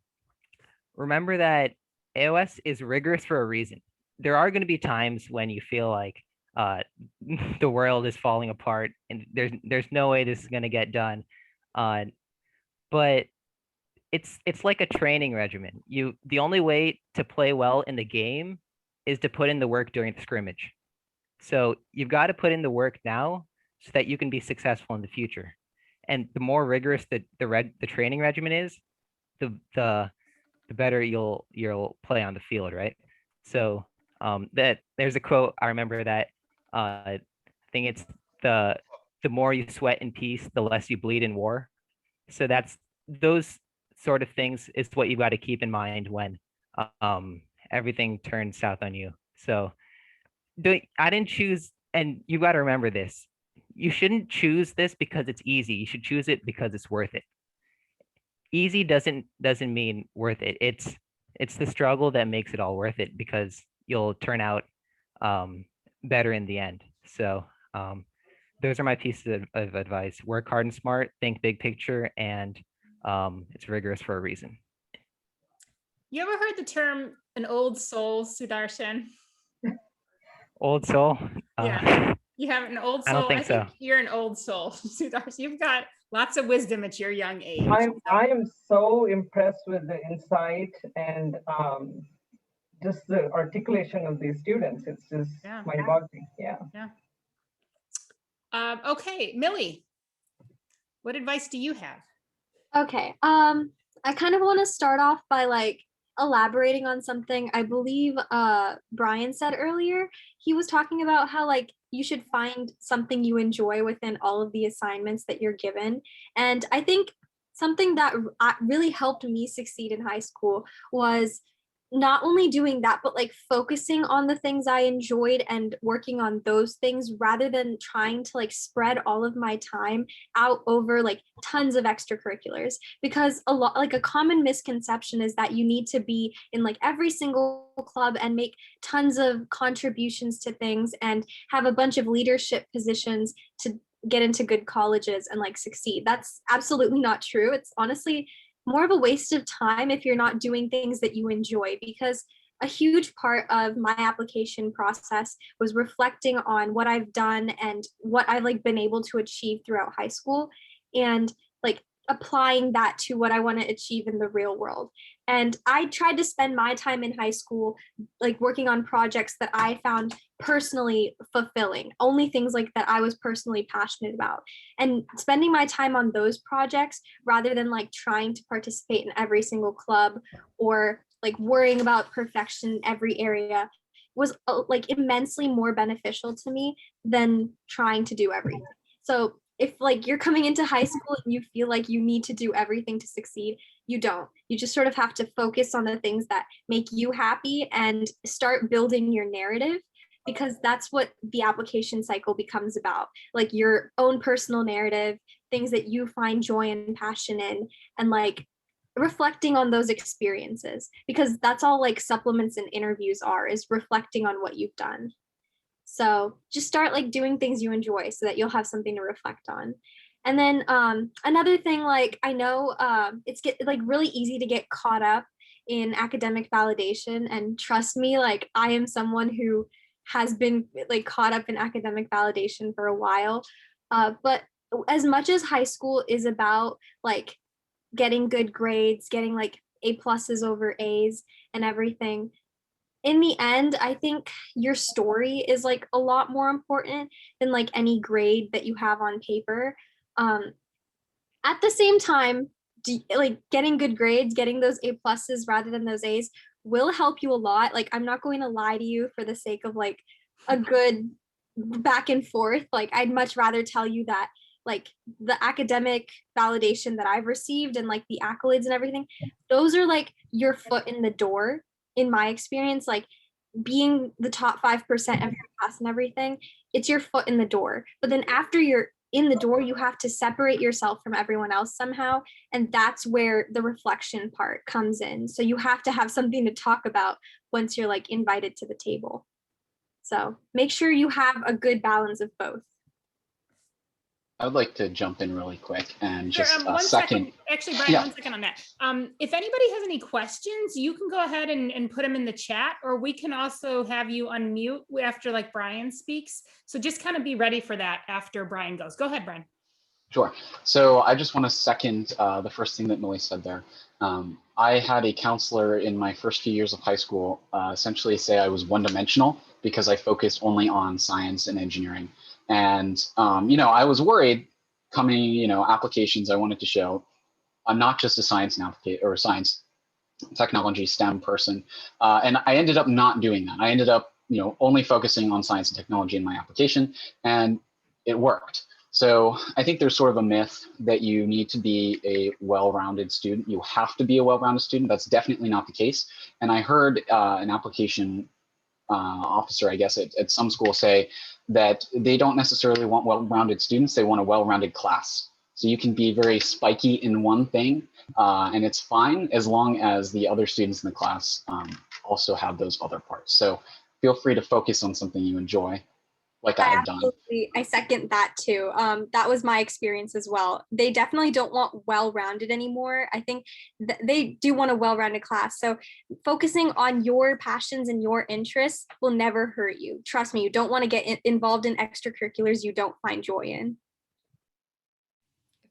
remember that AOS is rigorous for a reason. There are going to be times when you feel like the world is falling apart and there's no way this is going to get done. But it's like a training regimen. The only way to play well in the game is to put in the work during the scrimmage. So you've got to put in the work now so that you can be successful in the future. And the more rigorous the training regimen is, the better you'll play on the field, right? So that there's a quote I remember that I think it's the more you sweat in peace, the less you bleed in war. So that's those sort of things is what you've got to keep in mind when everything turns south on you. So I didn't choose, and you got to remember this. You shouldn't choose this because it's easy. You should choose it because it's worth it. Easy doesn't mean worth it. It's the struggle that makes it all worth it, because you'll turn out better in the end. So those are my pieces of advice. Work hard and smart, think big picture, and it's rigorous for a reason. You ever heard the term an old soul, Sudarshan? Old soul? Yeah. You have an old soul. I don't think so. You're an old soul, Sudarshan. You've got lots of wisdom at your young age. I am so impressed with the insight and just the articulation of these students. It's just mind-boggling. Yeah. Okay, Millie, what advice do you have? Okay. I kind of want to start off by like elaborating on something I believe Brian said earlier. He was talking about how like you should find something you enjoy within all of the assignments that you're given. And I think something that really helped me succeed in high school was not only doing that, but like focusing on the things I enjoyed and working on those things rather than trying to like spread all of my time out over like tons of extracurriculars. Because a lot, like a common misconception is that you need to be in like every single club and make tons of contributions to things and have a bunch of leadership positions to get into good colleges and like succeed. That's absolutely not true. It's honestly more of a waste of time if you're not doing things that you enjoy, because a huge part of my application process was reflecting on what I've done and what I've like been able to achieve throughout high school, and like applying that to what I want to achieve in the real world. And I tried to spend my time in high school like working on projects that I found personally fulfilling, only things like that I was personally passionate about, and spending my time on those projects rather than like trying to participate in every single club or like worrying about perfection in every area was like immensely more beneficial to me than trying to do everything. So if like you're coming into high school and you feel like you need to do everything to succeed, you don't. You just sort of have to focus on the things that make you happy and start building your narrative, because that's what the application cycle becomes about, like your own personal narrative, things that you find joy and passion in, and like reflecting on those experiences, because that's all like supplements and interviews are, is reflecting on what you've done. So just start like doing things you enjoy so that you'll have something to reflect on. And then another thing, like I know it's like really easy to get caught up in academic validation, and trust me, like I am someone who has been like caught up in academic validation for a while. But as much as high school is about like getting good grades, getting like A+ over A's and everything, in the end, I think your story is like a lot more important than like any grade that you have on paper. At the same time, like getting good grades, getting those A+ rather than those A's will help you a lot. Like I'm not going to lie to you for the sake of like a good back and forth. Like I'd much rather tell you that like the academic validation that I've received and like the accolades and everything, those are like your foot in the door. In my experience, like being the top 5% of your class and everything, it's your foot in the door. But then after you're in the door, you have to separate yourself from everyone else somehow. And that's where the reflection part comes in. So you have to have something to talk about once you're like invited to the table. So make sure you have a good balance of both. I would like to jump in really quick and Sure, just one second. Actually, Brian, Yeah. 1 second on that. If anybody has any questions, you can go ahead and put them in the chat, or we can also have you unmute after like Brian speaks. So just kind of be ready for that after Brian goes. Go ahead, Brian. Sure. So I just want to second the first thing that Millie said there. I had a counselor in my first few years of high school essentially say I was one-dimensional because I focused only on science and engineering. And, I was worried coming, applications I wanted to show. I'm not just a science or science technology STEM person. And I ended up not doing that. I ended up, only focusing on science and technology in my application, and it worked. So I think there's sort of a myth that you need to be a well-rounded student. You have to be a well-rounded student. That's definitely not the case. And I heard an application officer, I guess, at some school say that they don't necessarily want well-rounded students. They want a well-rounded class. So you can be very spiky in one thing, and it's fine as long as the other students in the class also have those other parts. So feel free to focus on something you enjoy, like I've done. I second that too. That was my experience as well. They definitely don't want well-rounded anymore. I think they do want a well-rounded class. So focusing on your passions and your interests will never hurt you. Trust me, you don't want to get involved in extracurriculars you don't find joy in.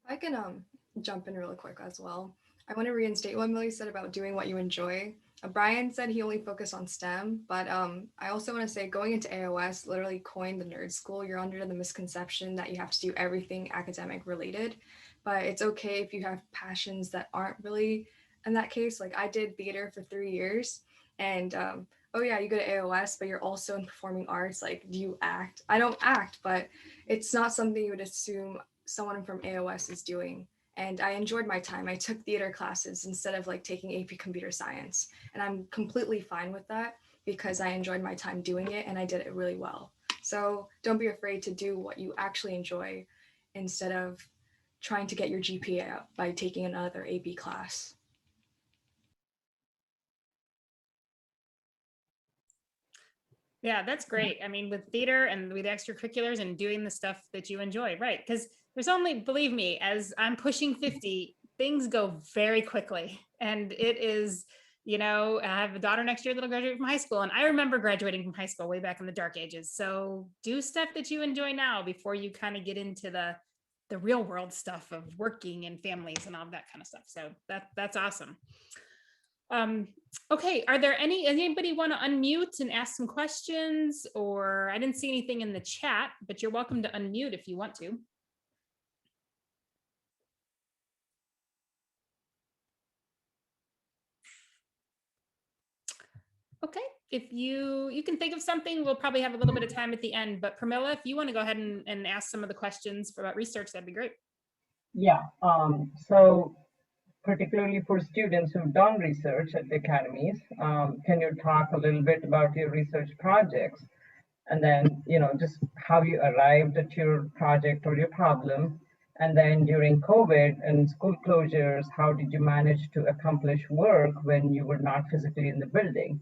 If I can jump in real quick as well, I want to reinstate what Millie said about doing what you enjoy. Brian said he only focused on STEM, but I also want to say going into AOS literally coined the nerd school. You're under the misconception that you have to do everything academic related, but it's okay if you have passions that aren't really in that case. Like I did theater for 3 years, and oh yeah, you go to AOS, but you're also in performing arts. Like, do you act? I don't act, but it's not something you would assume someone from AOS is doing. and I enjoyed my time. I took theater classes instead of like taking AP Computer Science, and I'm completely fine with that because I enjoyed my time doing it and I did it really well. So don't be afraid to do what you actually enjoy instead of trying to get your GPA up by taking another AP class. Yeah, that's great. I mean, with theater and with extracurriculars and doing the stuff that you enjoy, right? Because there's only, believe me, as I'm pushing 50, things go very quickly. And it is, you know, I have a daughter next year that'll graduate from high school. And I remember graduating from high school way back in the dark ages. So do stuff that you enjoy now before you kind of get into the real world stuff of working and families and all that kind of stuff. So that's awesome. Okay, are there anybody want to unmute and ask some questions? Or I didn't see anything in the chat, but you're welcome to unmute if you want to. Okay, if you can think of something, we'll probably have a little bit of time at the end, but Pramila, if you want to go ahead and ask some of the questions about research, that'd be great. Yeah, so particularly for students who've done research at the academies, can you talk a little bit about your research projects? And then, you know, just how you arrived at your project or your problem. And then during COVID and school closures, how did you manage to accomplish work when you were not physically in the building?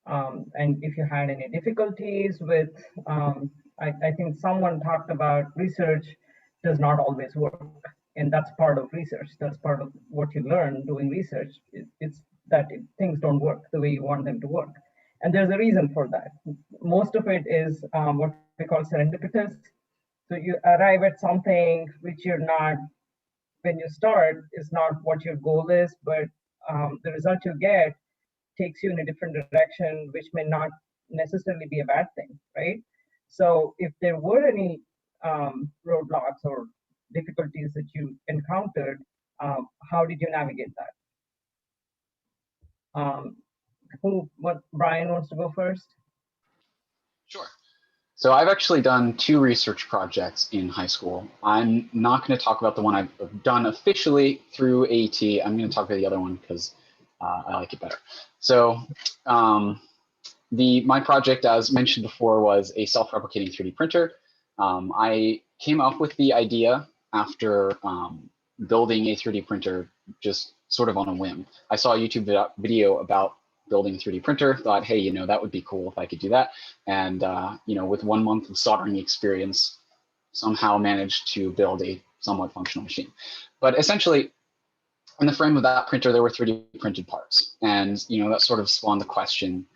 And if you had any difficulties with, I think someone talked about research does not always work. And that's part of research. That's part of what you learn doing research. It's that things don't work the way you want them to work. And there's a reason for that. Most of it is what we call serendipitous. So you arrive at something which you're not, when you start, is not what your goal is, but the result you get takes you in a different direction, which may not necessarily be a bad thing, right? So if there were any roadblocks or difficulties that you encountered, how did you navigate that? Brian wants to go first? Sure. So I've actually done 2 research projects in high school. I'm not going to talk about the one I've done officially through AET. I'm going to talk about the other one because I like it better. So my project, as mentioned before, was a self-replicating 3D printer. I came up with the idea after building a 3D printer just sort of on a whim. I saw a YouTube video about building a 3D printer, thought, hey, you know, that would be cool if I could do that. And, you know, with 1 month of soldering experience, somehow managed to build a somewhat functional machine. But essentially, in the frame of that printer, there were 3D printed parts. And, you know, that sort of spawned the question,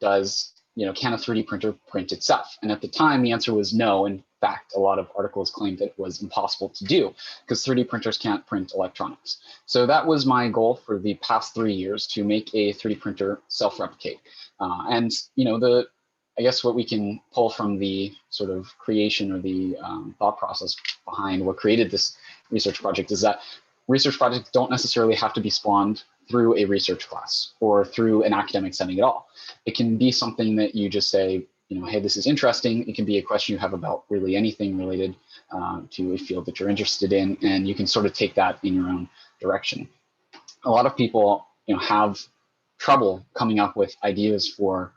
can a 3D printer print itself? And at the time, the answer was no. In fact, a lot of articles claimed that it was impossible to do because 3D printers can't print electronics. So that was my goal for the past 3 years, to make a 3D printer self-replicate. And, you know, I guess what we can pull from the sort of creation or the thought process behind what created this research project is that research projects don't necessarily have to be spawned through a research class or through an academic setting at all. It can be something that you just say, you know, hey, this is interesting. It can be a question you have about really anything related to a field that you're interested in, and you can sort of take that in your own direction. A lot of people, you know, have trouble coming up with ideas for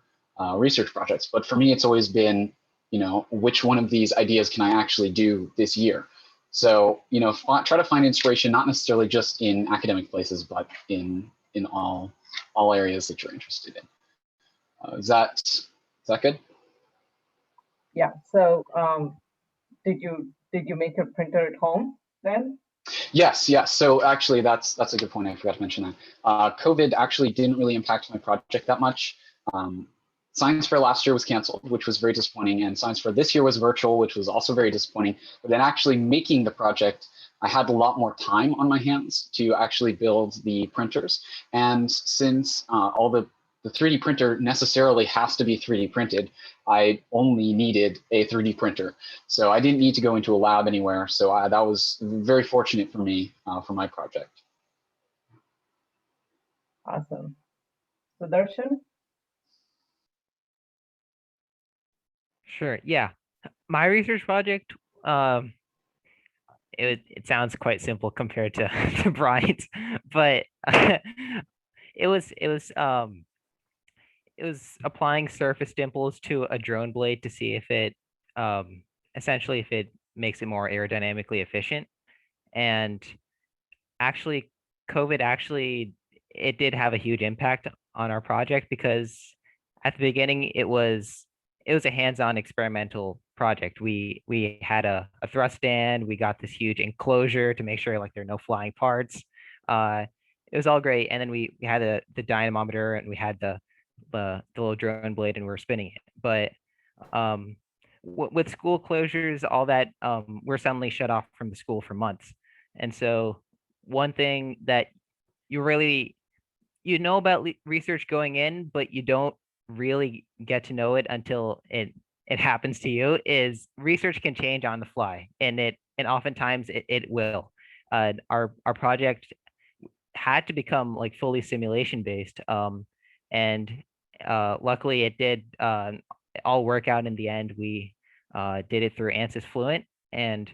research projects, but for me, it's always been, you know, which one of these ideas can I actually do this year? So, you know, try to find inspiration, not necessarily just in academic places, but in all areas that you're interested in. Is that good? Yeah. So, did you make your printer at home then? Yes. So actually, that's a good point. I forgot to mention that. COVID actually didn't really impact my project that much. Science fair last year was canceled, which was very disappointing, and science fair this year was virtual, which was also very disappointing. But then actually making the project, I had a lot more time on my hands to actually build the printers. And since all the 3D printer necessarily has to be 3D printed, I only needed a 3D printer. So I didn't need to go into a lab anywhere. So that was very fortunate for me for my project. Awesome. So Darshan? Sure. Yeah. My research project, it sounds quite simple compared to to Brian's, but it was applying surface dimples to a drone blade to see if it essentially if it makes it more aerodynamically efficient. And actually, COVID actually it did have a huge impact on our project because at the beginning it was a hands-on experimental project. We had a thrust stand, we got this huge enclosure to make sure like there are no flying parts. Uh, it was all great, and then we had the dynamometer and we had the little drone blade and we were spinning it. But with school closures, all that we're suddenly shut off from the school for months. And so one thing that you really you know about research going in, but you don't really get to know it until it happens to you is research can change on the fly, and oftentimes it will. Our project had to become like fully simulation based, and luckily it did all work out in the end. We did it through ANSYS Fluent, and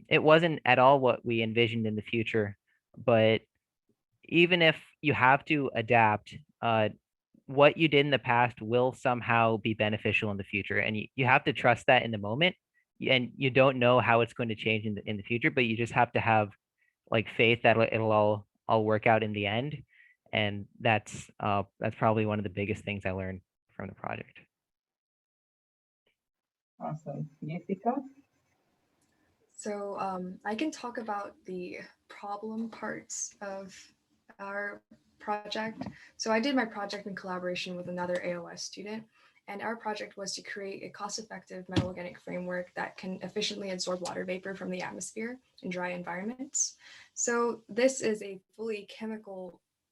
it wasn't at all what we envisioned in the future, but even if you have to adapt, what you did in the past will somehow be beneficial in the future. And you have to trust that in the moment. And you don't know how it's going to change in the future, but you just have to have like faith that it'll all work out in the end. And that's probably one of the biggest things I learned from the project. Awesome. Jessica? So I can talk about the problem parts of our project. So I did my project in collaboration with another AOS student, and our project was to create a cost-effective metal organic framework that can efficiently absorb water vapor from the atmosphere in dry environments. So this is a fully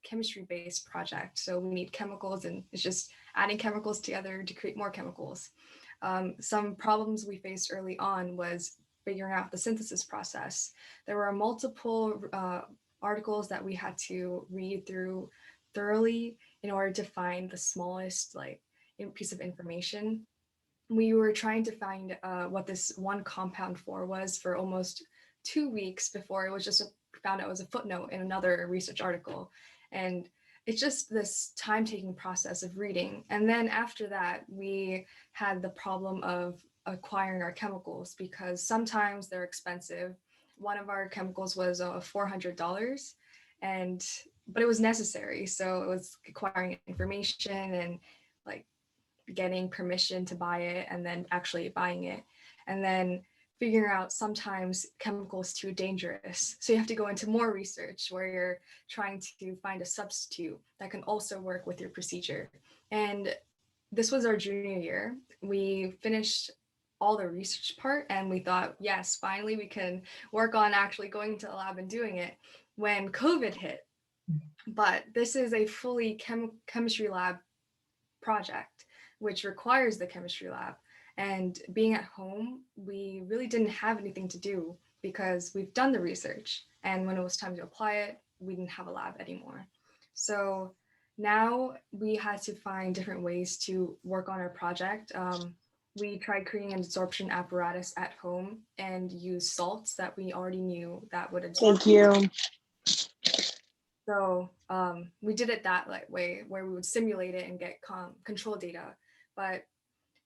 chemistry-based project. So we need chemicals, and it's just adding chemicals together to create more chemicals. Some problems we faced early on was figuring out the synthesis process. There were multiple articles that we had to read through thoroughly in order to find the smallest piece of information. We were trying to find what this one compound was for almost 2 weeks before it was just found out it was a footnote in another research article. And it's just this time-taking process of reading. And then after that, we had the problem of acquiring our chemicals because sometimes they're expensive. One of our chemicals was $400, but it was necessary. So it was acquiring information and like getting permission to buy it and then actually buying it. And then figuring out sometimes chemicals too dangerous. So you have to go into more research where you're trying to find a substitute that can also work with your procedure. And this was our junior year. We finished all the research part and we thought, yes, finally we can work on actually going to the lab and doing it when COVID hit. But this is a fully chemistry lab project, which requires the chemistry lab. And being at home, we really didn't have anything to do because we've done the research. And when it was time to apply it, we didn't have a lab anymore. So now we had to find different ways to work on our project. We tried creating an absorption apparatus at home and use salts that we already knew that would absorb. Thank you. So we did it that way where we would simulate it and get control data. But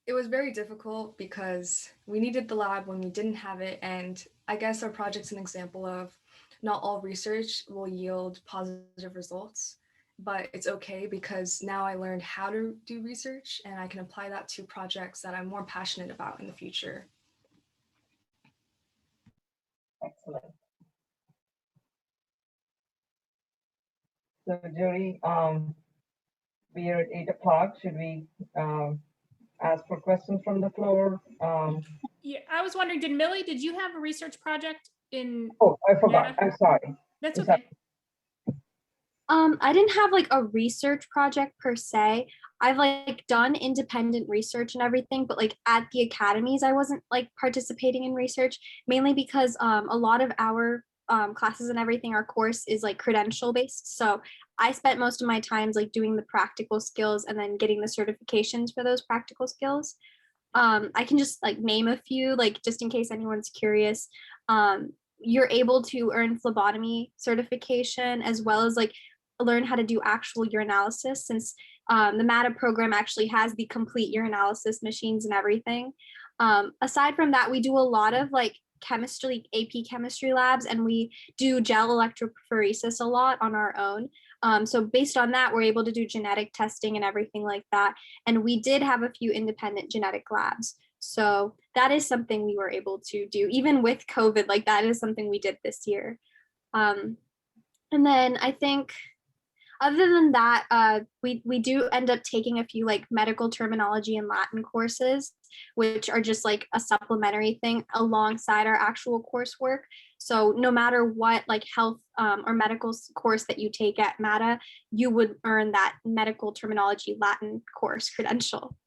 it was very difficult because we needed the lab when we didn't have it. And I guess our project's an example of not all research will yield positive results, but it's okay because now I learned how to do research and I can apply that to projects that I'm more passionate about in the future. Excellent. So Jury, we are at 8 o'clock. Should we ask for questions from the floor? Yeah, I was wondering, did you have a research project in? Oh, I forgot. Nana? I'm sorry. That's Is okay. I didn't have like a research project per se. I've like done independent research and everything, but like at the academies, I wasn't like participating in research, mainly because a lot of our classes and everything, our course is like credential based. So I spent most of my times like doing the practical skills and then getting the certifications for those practical skills. I can just like name a few, like just in case anyone's curious. you're able to earn phlebotomy certification as well as like learn how to do actual urinalysis, since the MATA program actually has the complete urinalysis machines and everything. Aside from that, we do a lot of like chemistry, AP chemistry labs, and we do gel electrophoresis a lot on our own. So based on that, we're able to do genetic testing and everything like that. And we did have a few independent genetic labs. So that is something we were able to do, even with COVID, like that is something we did this year. And then I think other than that, we do end up taking a few like medical terminology and Latin courses, which are just like a supplementary thing alongside our actual coursework. So no matter what like health or medical course that you take at MATA, you would earn that medical terminology Latin course credential.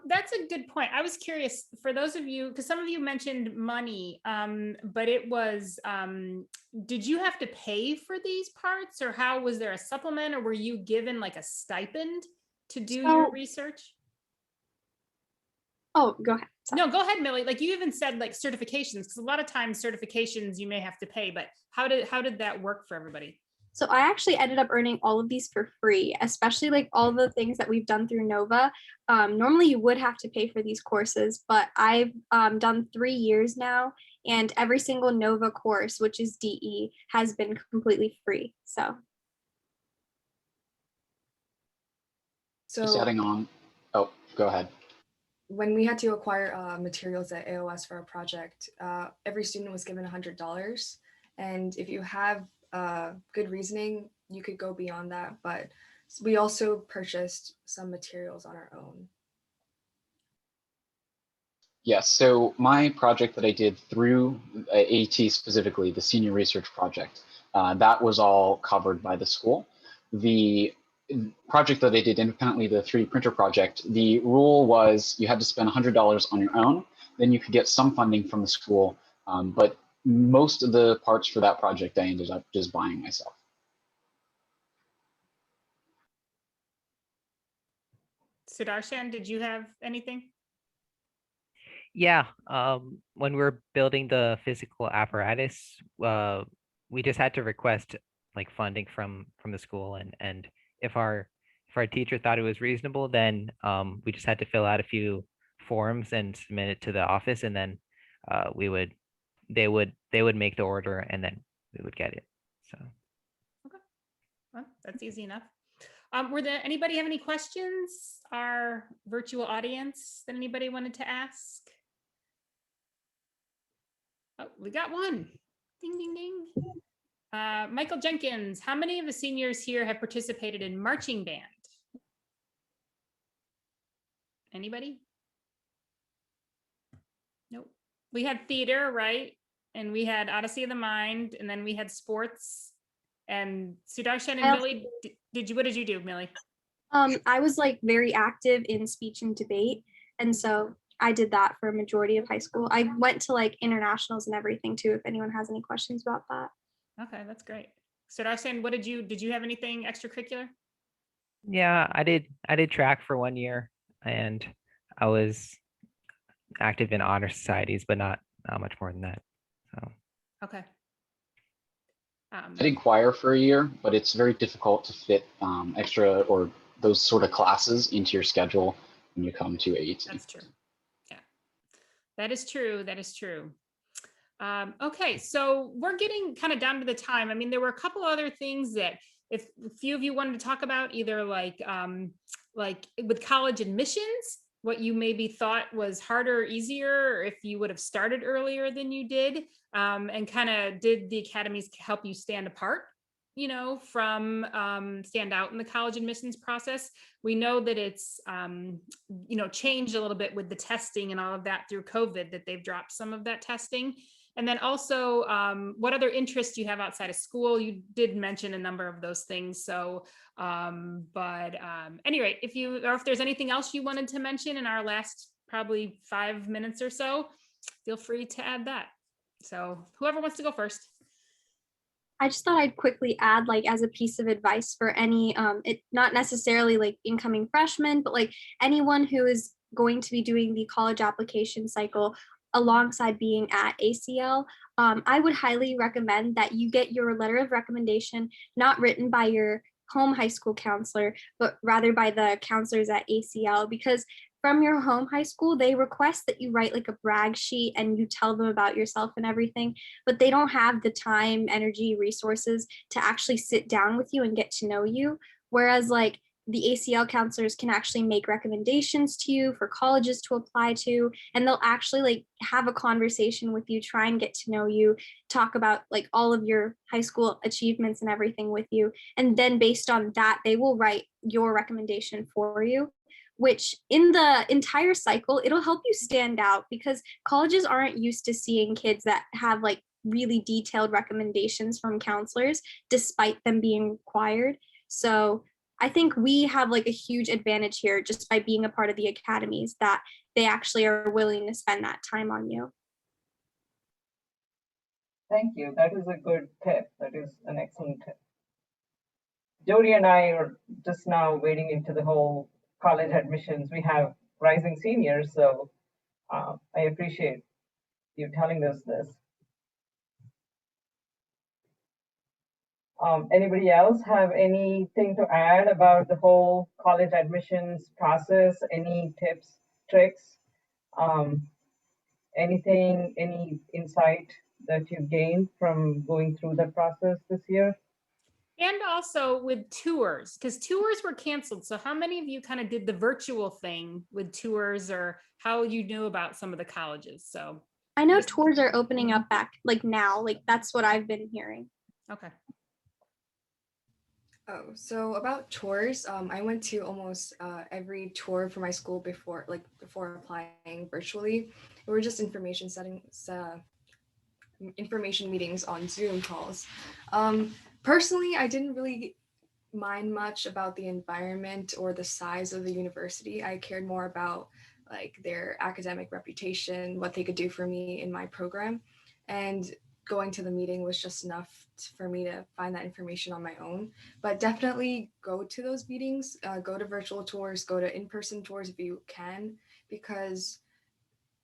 That's a good point. I was curious for those of you, because some of you mentioned money, but it was, did you have to pay for these parts, or how was there a supplement, or were you given like a stipend to do your research? Oh, go ahead. Sorry. No, go ahead, Millie. Like you even said like certifications, because a lot of times certifications you may have to pay, but how did that work for everybody? So I actually ended up earning all of these for free, especially like all the things that we've done through Nova. Normally you would have to pay for these courses, but I've done 3 years now, and every single Nova course, which is DE, has been completely free. So Just adding on. Oh, go ahead. When we had to acquire materials at AOS for our project, every student was given $100. And if you have good reasoning, you could go beyond that, but we also purchased some materials on our own. Yes, so my project that I did through AT specifically, the senior research project, that was all covered by the school. The project that I did independently, the 3D printer project, the rule was you had to spend $100 on your own, then you could get some funding from the school, but most of the parts for that project I ended up just buying myself. Sudarshan, did you have anything? Yeah, when we were building the physical apparatus, we just had to request like funding from the school, and if our teacher thought it was reasonable, then we just had to fill out a few forms and submit it to the office, and then they would make the order, and then we would get it. So okay, well, that's easy enough. Were there anybody have any questions? Our virtual audience that anybody wanted to ask? Oh, we got one. Ding, ding, ding. Michael Jenkins, how many of the seniors here have participated in marching band? Anybody? Nope. We had theater, right? And we had Odyssey of the Mind, and then we had sports. And Sudarshan and Millie, what did you do, Millie? I was like very active in speech and debate, and so I did that for a majority of high school. I went to like internationals and everything too, if anyone has any questions about that. Okay, that's great. Sudarshan, what did you have anything extracurricular? yeah, I did track for 1 year, and I was active in honor societies, but not much more than that. So okay. I did choir for a year, but it's very difficult to fit extra or those sort of classes into your schedule when you come to AET. That's true. Yeah, that is true. That is true. Okay, so we're getting kind of down to the time. I mean, there were a couple other things that if a few of you wanted to talk about, either like with college admissions, what you maybe thought was harder or easier, or if you would have started earlier than you did, and kind of did the academies help you stand apart, you know, from stand out in the college admissions process. We know that it's, you know, changed a little bit with the testing and all of that through COVID, that they've dropped some of that testing. And then also, what other interests you have outside of school? You did mention a number of those things. So, anyway, if there's anything else you wanted to mention in our last probably 5 minutes or so, feel free to add that. So whoever wants to go first. I just thought I'd quickly add, like, as a piece of advice for any, not necessarily like incoming freshmen, but like anyone who is going to be doing the college application cycle, alongside being at ACL, I would highly recommend that you get your letter of recommendation not written by your home high school counselor, but rather by the counselors at ACL, because from your home high school, they request that you write like a brag sheet and you tell them about yourself and everything, but they don't have the time, energy, resources to actually sit down with you and get to know you. Whereas like the ACL counselors can actually make recommendations to you for colleges to apply to, and they'll actually like have a conversation with you, try and get to know you, talk about like all of your high school achievements and everything with you. And then based on that, they will write your recommendation for you, which in the entire cycle, it'll help you stand out because colleges aren't used to seeing kids that have like really detailed recommendations from counselors, despite them being required. So I think we have like a huge advantage here just by being a part of the academies, that they actually are willing to spend that time on you. Thank you. That is a good tip. That is an excellent tip. Jody and I are just now wading into the whole college admissions. We have rising seniors, so I appreciate you telling us this. Anybody else have anything to add about the whole college admissions process? Any tips, tricks, anything, any insight that you gained from going through that process this year? And also with tours, because tours were canceled. So how many of you kind of did the virtual thing with tours, or how you knew about some of the colleges? So I know tours are opening up back like now, like that's what I've been hearing. okay. Oh, so about tours, I went to almost every tour for my school before applying virtually. It were just information meetings on Zoom calls. Personally, I didn't really mind much about the environment or the size of the university. I cared more about like their academic reputation, what they could do for me in my program, and going to the meeting was just enough for me to find that information on my own. But definitely go to those meetings, go to virtual tours, go to in-person tours if you can, because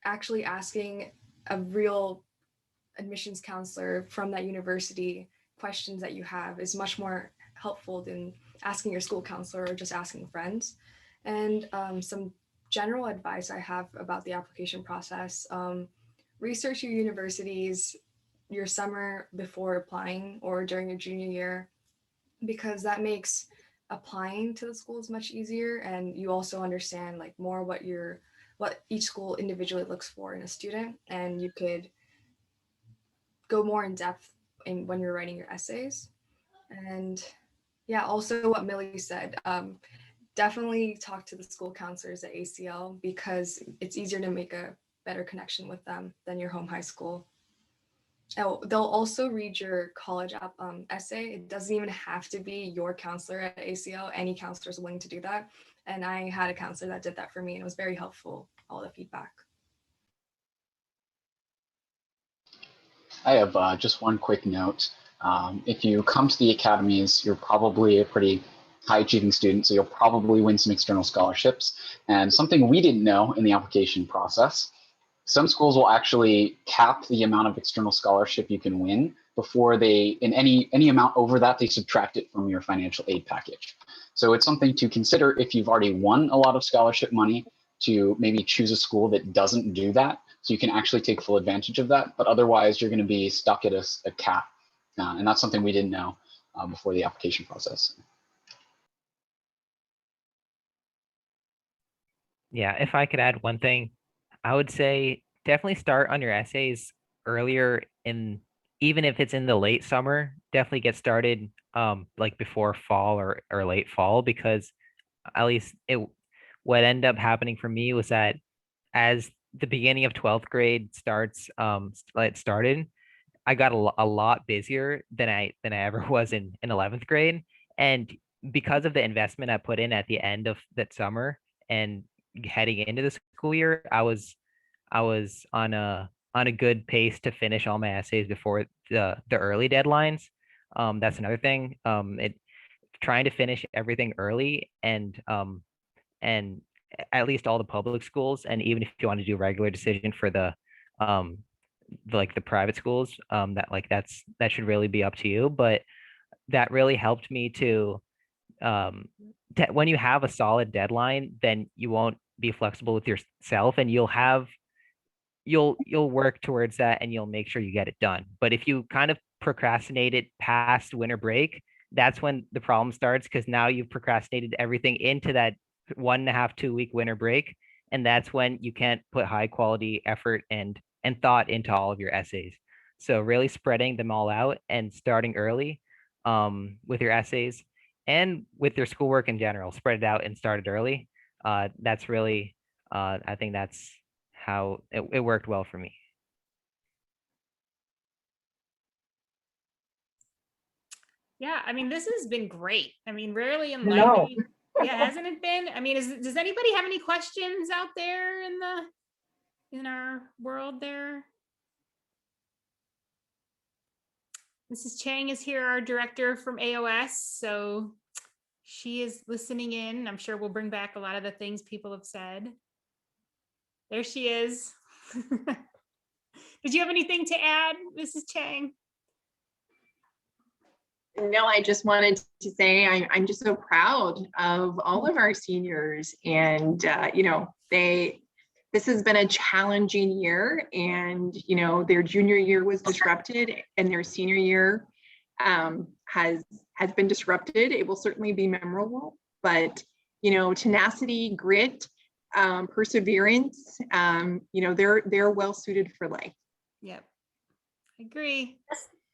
actually asking a real admissions counselor from that university questions that you have is much more helpful than asking your school counselor or just asking friends. And some general advice I have about the application process, research your universities your summer before applying or during your junior year, because that makes applying to the schools much easier, and you also understand like more what each school individually looks for in a student, and you could go more in depth when you're writing your essays. And yeah, also what Millie said, definitely talk to the school counselors at ACL because it's easier to make a better connection with them than your home high school. Oh, they'll also read your college essay. It doesn't even have to be your counselor at ACL. Any counselor is willing to do that. And I had a counselor that did that for me, and it was very helpful, all the feedback. I have just one quick note. If you come to the academies, you're probably a pretty high achieving student, so you'll probably win some external scholarships. And something we didn't know in the application process, some schools will actually cap the amount of external scholarship you can win before they, in any amount over that, they subtract it from your financial aid package. So it's something to consider if you've already won a lot of scholarship money, to maybe choose a school that doesn't do that, so you can actually take full advantage of that. But otherwise, you're going to be stuck at a cap. And that's something we didn't know before the application process. Yeah, if I could add one thing, I would say definitely start on your essays earlier even if it's in the late summer, definitely get started like before fall or late fall, because at least what ended up happening for me was that as the beginning of 12th grade started, I got a lot busier than I ever was in 11th grade. And because of the investment I put in at the end of that summer and heading into the school year, I was on a good pace to finish all my essays before the early deadlines. That's another thing. Trying to finish everything early, and at least all the public schools, and even if you want to do a regular decision for the like the private schools, that should really be up to you. But that really helped me to when you have a solid deadline, then you won't be flexible with yourself, and you'll work towards that, and you'll make sure you get it done. But if you kind of procrastinate it past winter break, that's when the problem starts, because now you've procrastinated everything into that 1.5, 2 week winter break, and that's when you can't put high quality effort and thought into all of your essays. So really spreading them all out and starting early with your essays and with your schoolwork in general, spread it out and start it early. That's really, I think that's how it worked well for me. Yeah, I mean, this has been great. I mean, rarely No. enlightening. Yeah, hasn't it been? I mean, does anybody have any questions out there in our world there? Mrs. Chang is here, our director from AOS, so she is listening in. I'm sure we'll bring back a lot of the things people have said. There she is. Did you have anything to add, Mrs. Chang? No, I just wanted to say I'm just so proud of all of our seniors, and you know, this has been a challenging year, and you know, their junior year was disrupted, and their senior year has been disrupted. It will certainly be memorable, but you know, tenacity, grit, perseverance, you know, they're well suited for life. Yep, I agree.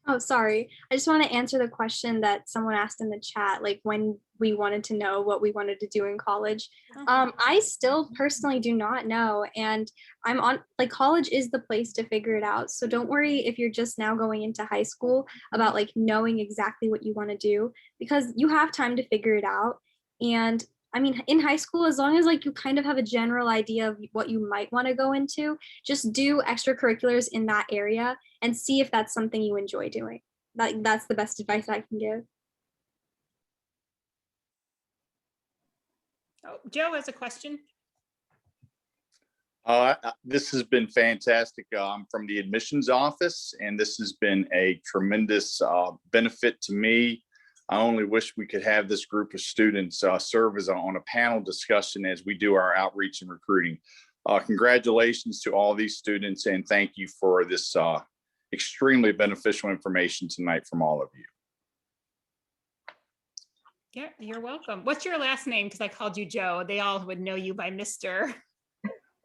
Oh, sorry. I just want to answer the question that someone asked in the chat, like when we wanted to know what we wanted to do in college. I still personally do not know. And I'm on, like, college is the place to figure it out. So don't worry if you're just now going into high school about like knowing exactly what you want to do, because you have time to figure it out. And I mean, in high school, as long as like you kind of have a general idea of what you might want to go into, just do extracurriculars in that area and see if that's something you enjoy doing. That's the best advice I can give. Oh, Joe has a question. This has been fantastic. I'm from the admissions office, and this has been a tremendous benefit to me. I only wish we could have this group of students serve as on a panel discussion as we do our outreach and recruiting. Congratulations to all these students, and thank you for this extremely beneficial information tonight from all of you. Yeah, you're welcome. What's your last name? Because I called you Joe. They all would know you by Mr.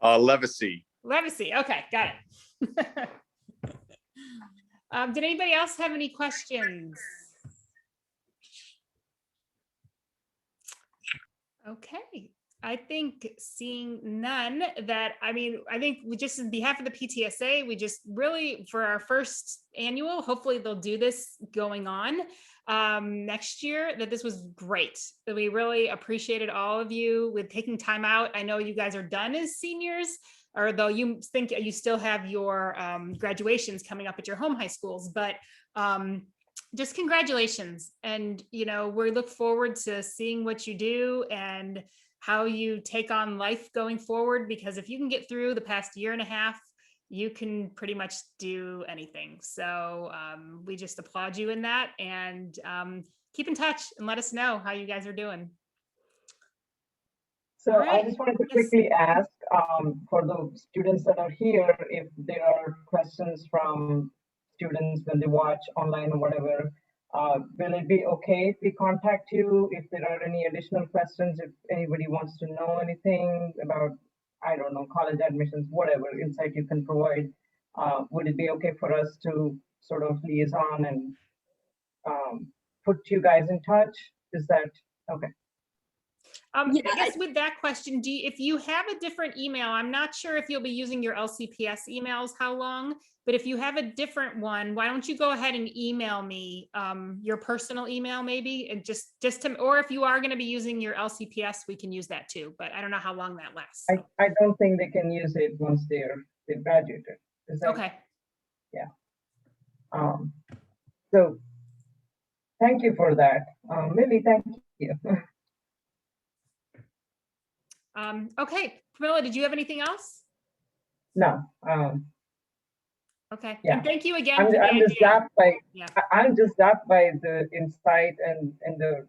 Levacy. Levacy. Okay, got it. Did anybody else have any questions? Okay, I think seeing none, that, I mean, I think we just, in behalf of the PTSA, we just really, for our first annual, hopefully they'll do this going on next year, that this was great. That we really appreciated all of you with taking time out. I know you guys are done as seniors, or though you think you still have your graduations coming up at your home high schools, but just congratulations. And, you know, we look forward to seeing what you do and how you take on life going forward, because if you can get through the past year and a half, you can pretty much do anything. So we just applaud you in that, and keep in touch and let us know how you guys are doing. So right. I just wanted to quickly ask for the students that are here, if there are questions from students when they watch online or whatever, will it be okay if we contact you if there are any additional questions, if anybody wants to know anything about, I don't know, college admissions, whatever insight you can provide, would it be okay for us to sort of liaison and put you guys in touch? Is that okay? Yeah, I guess with that question, if you have a different email, I'm not sure if you'll be using your LCPS emails, how long, but if you have a different one, why don't you go ahead and email me your personal email maybe, and just to, or if you are going to be using your LCPS, we can use that too, but I don't know how long that lasts. So. I don't think they can use it once they've graduated. Is that okay? Yeah. So thank you for that. Lily, thank you. Okay, Camilla, did you have anything else? No. Okay. Yeah. And thank you again. I'm, for the I'm just idea. zapped by, Yeah. I'm just zapped by the insight and the,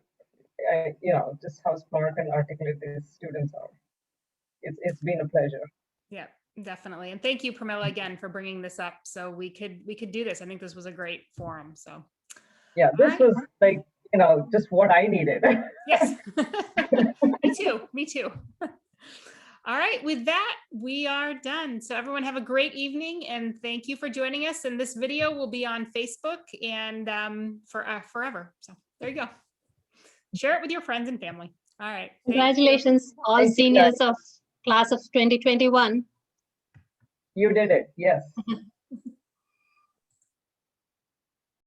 you know, just how smart and articulate these students are. It's been a pleasure. Yeah, definitely. And thank you, Pramila, again for bringing this up so we could do this. I think this was a great forum. So Yeah, this right. was like, you know, just what I needed. Yes. Me too. Me too. All right. With that, we are done. So everyone have a great evening and thank you for joining us. And this video will be on Facebook and forever. So there you go. Share it with your friends and family. All right. Thank you. Congratulations, all Thank you, seniors guys. of class of 2021. You did it. Yes.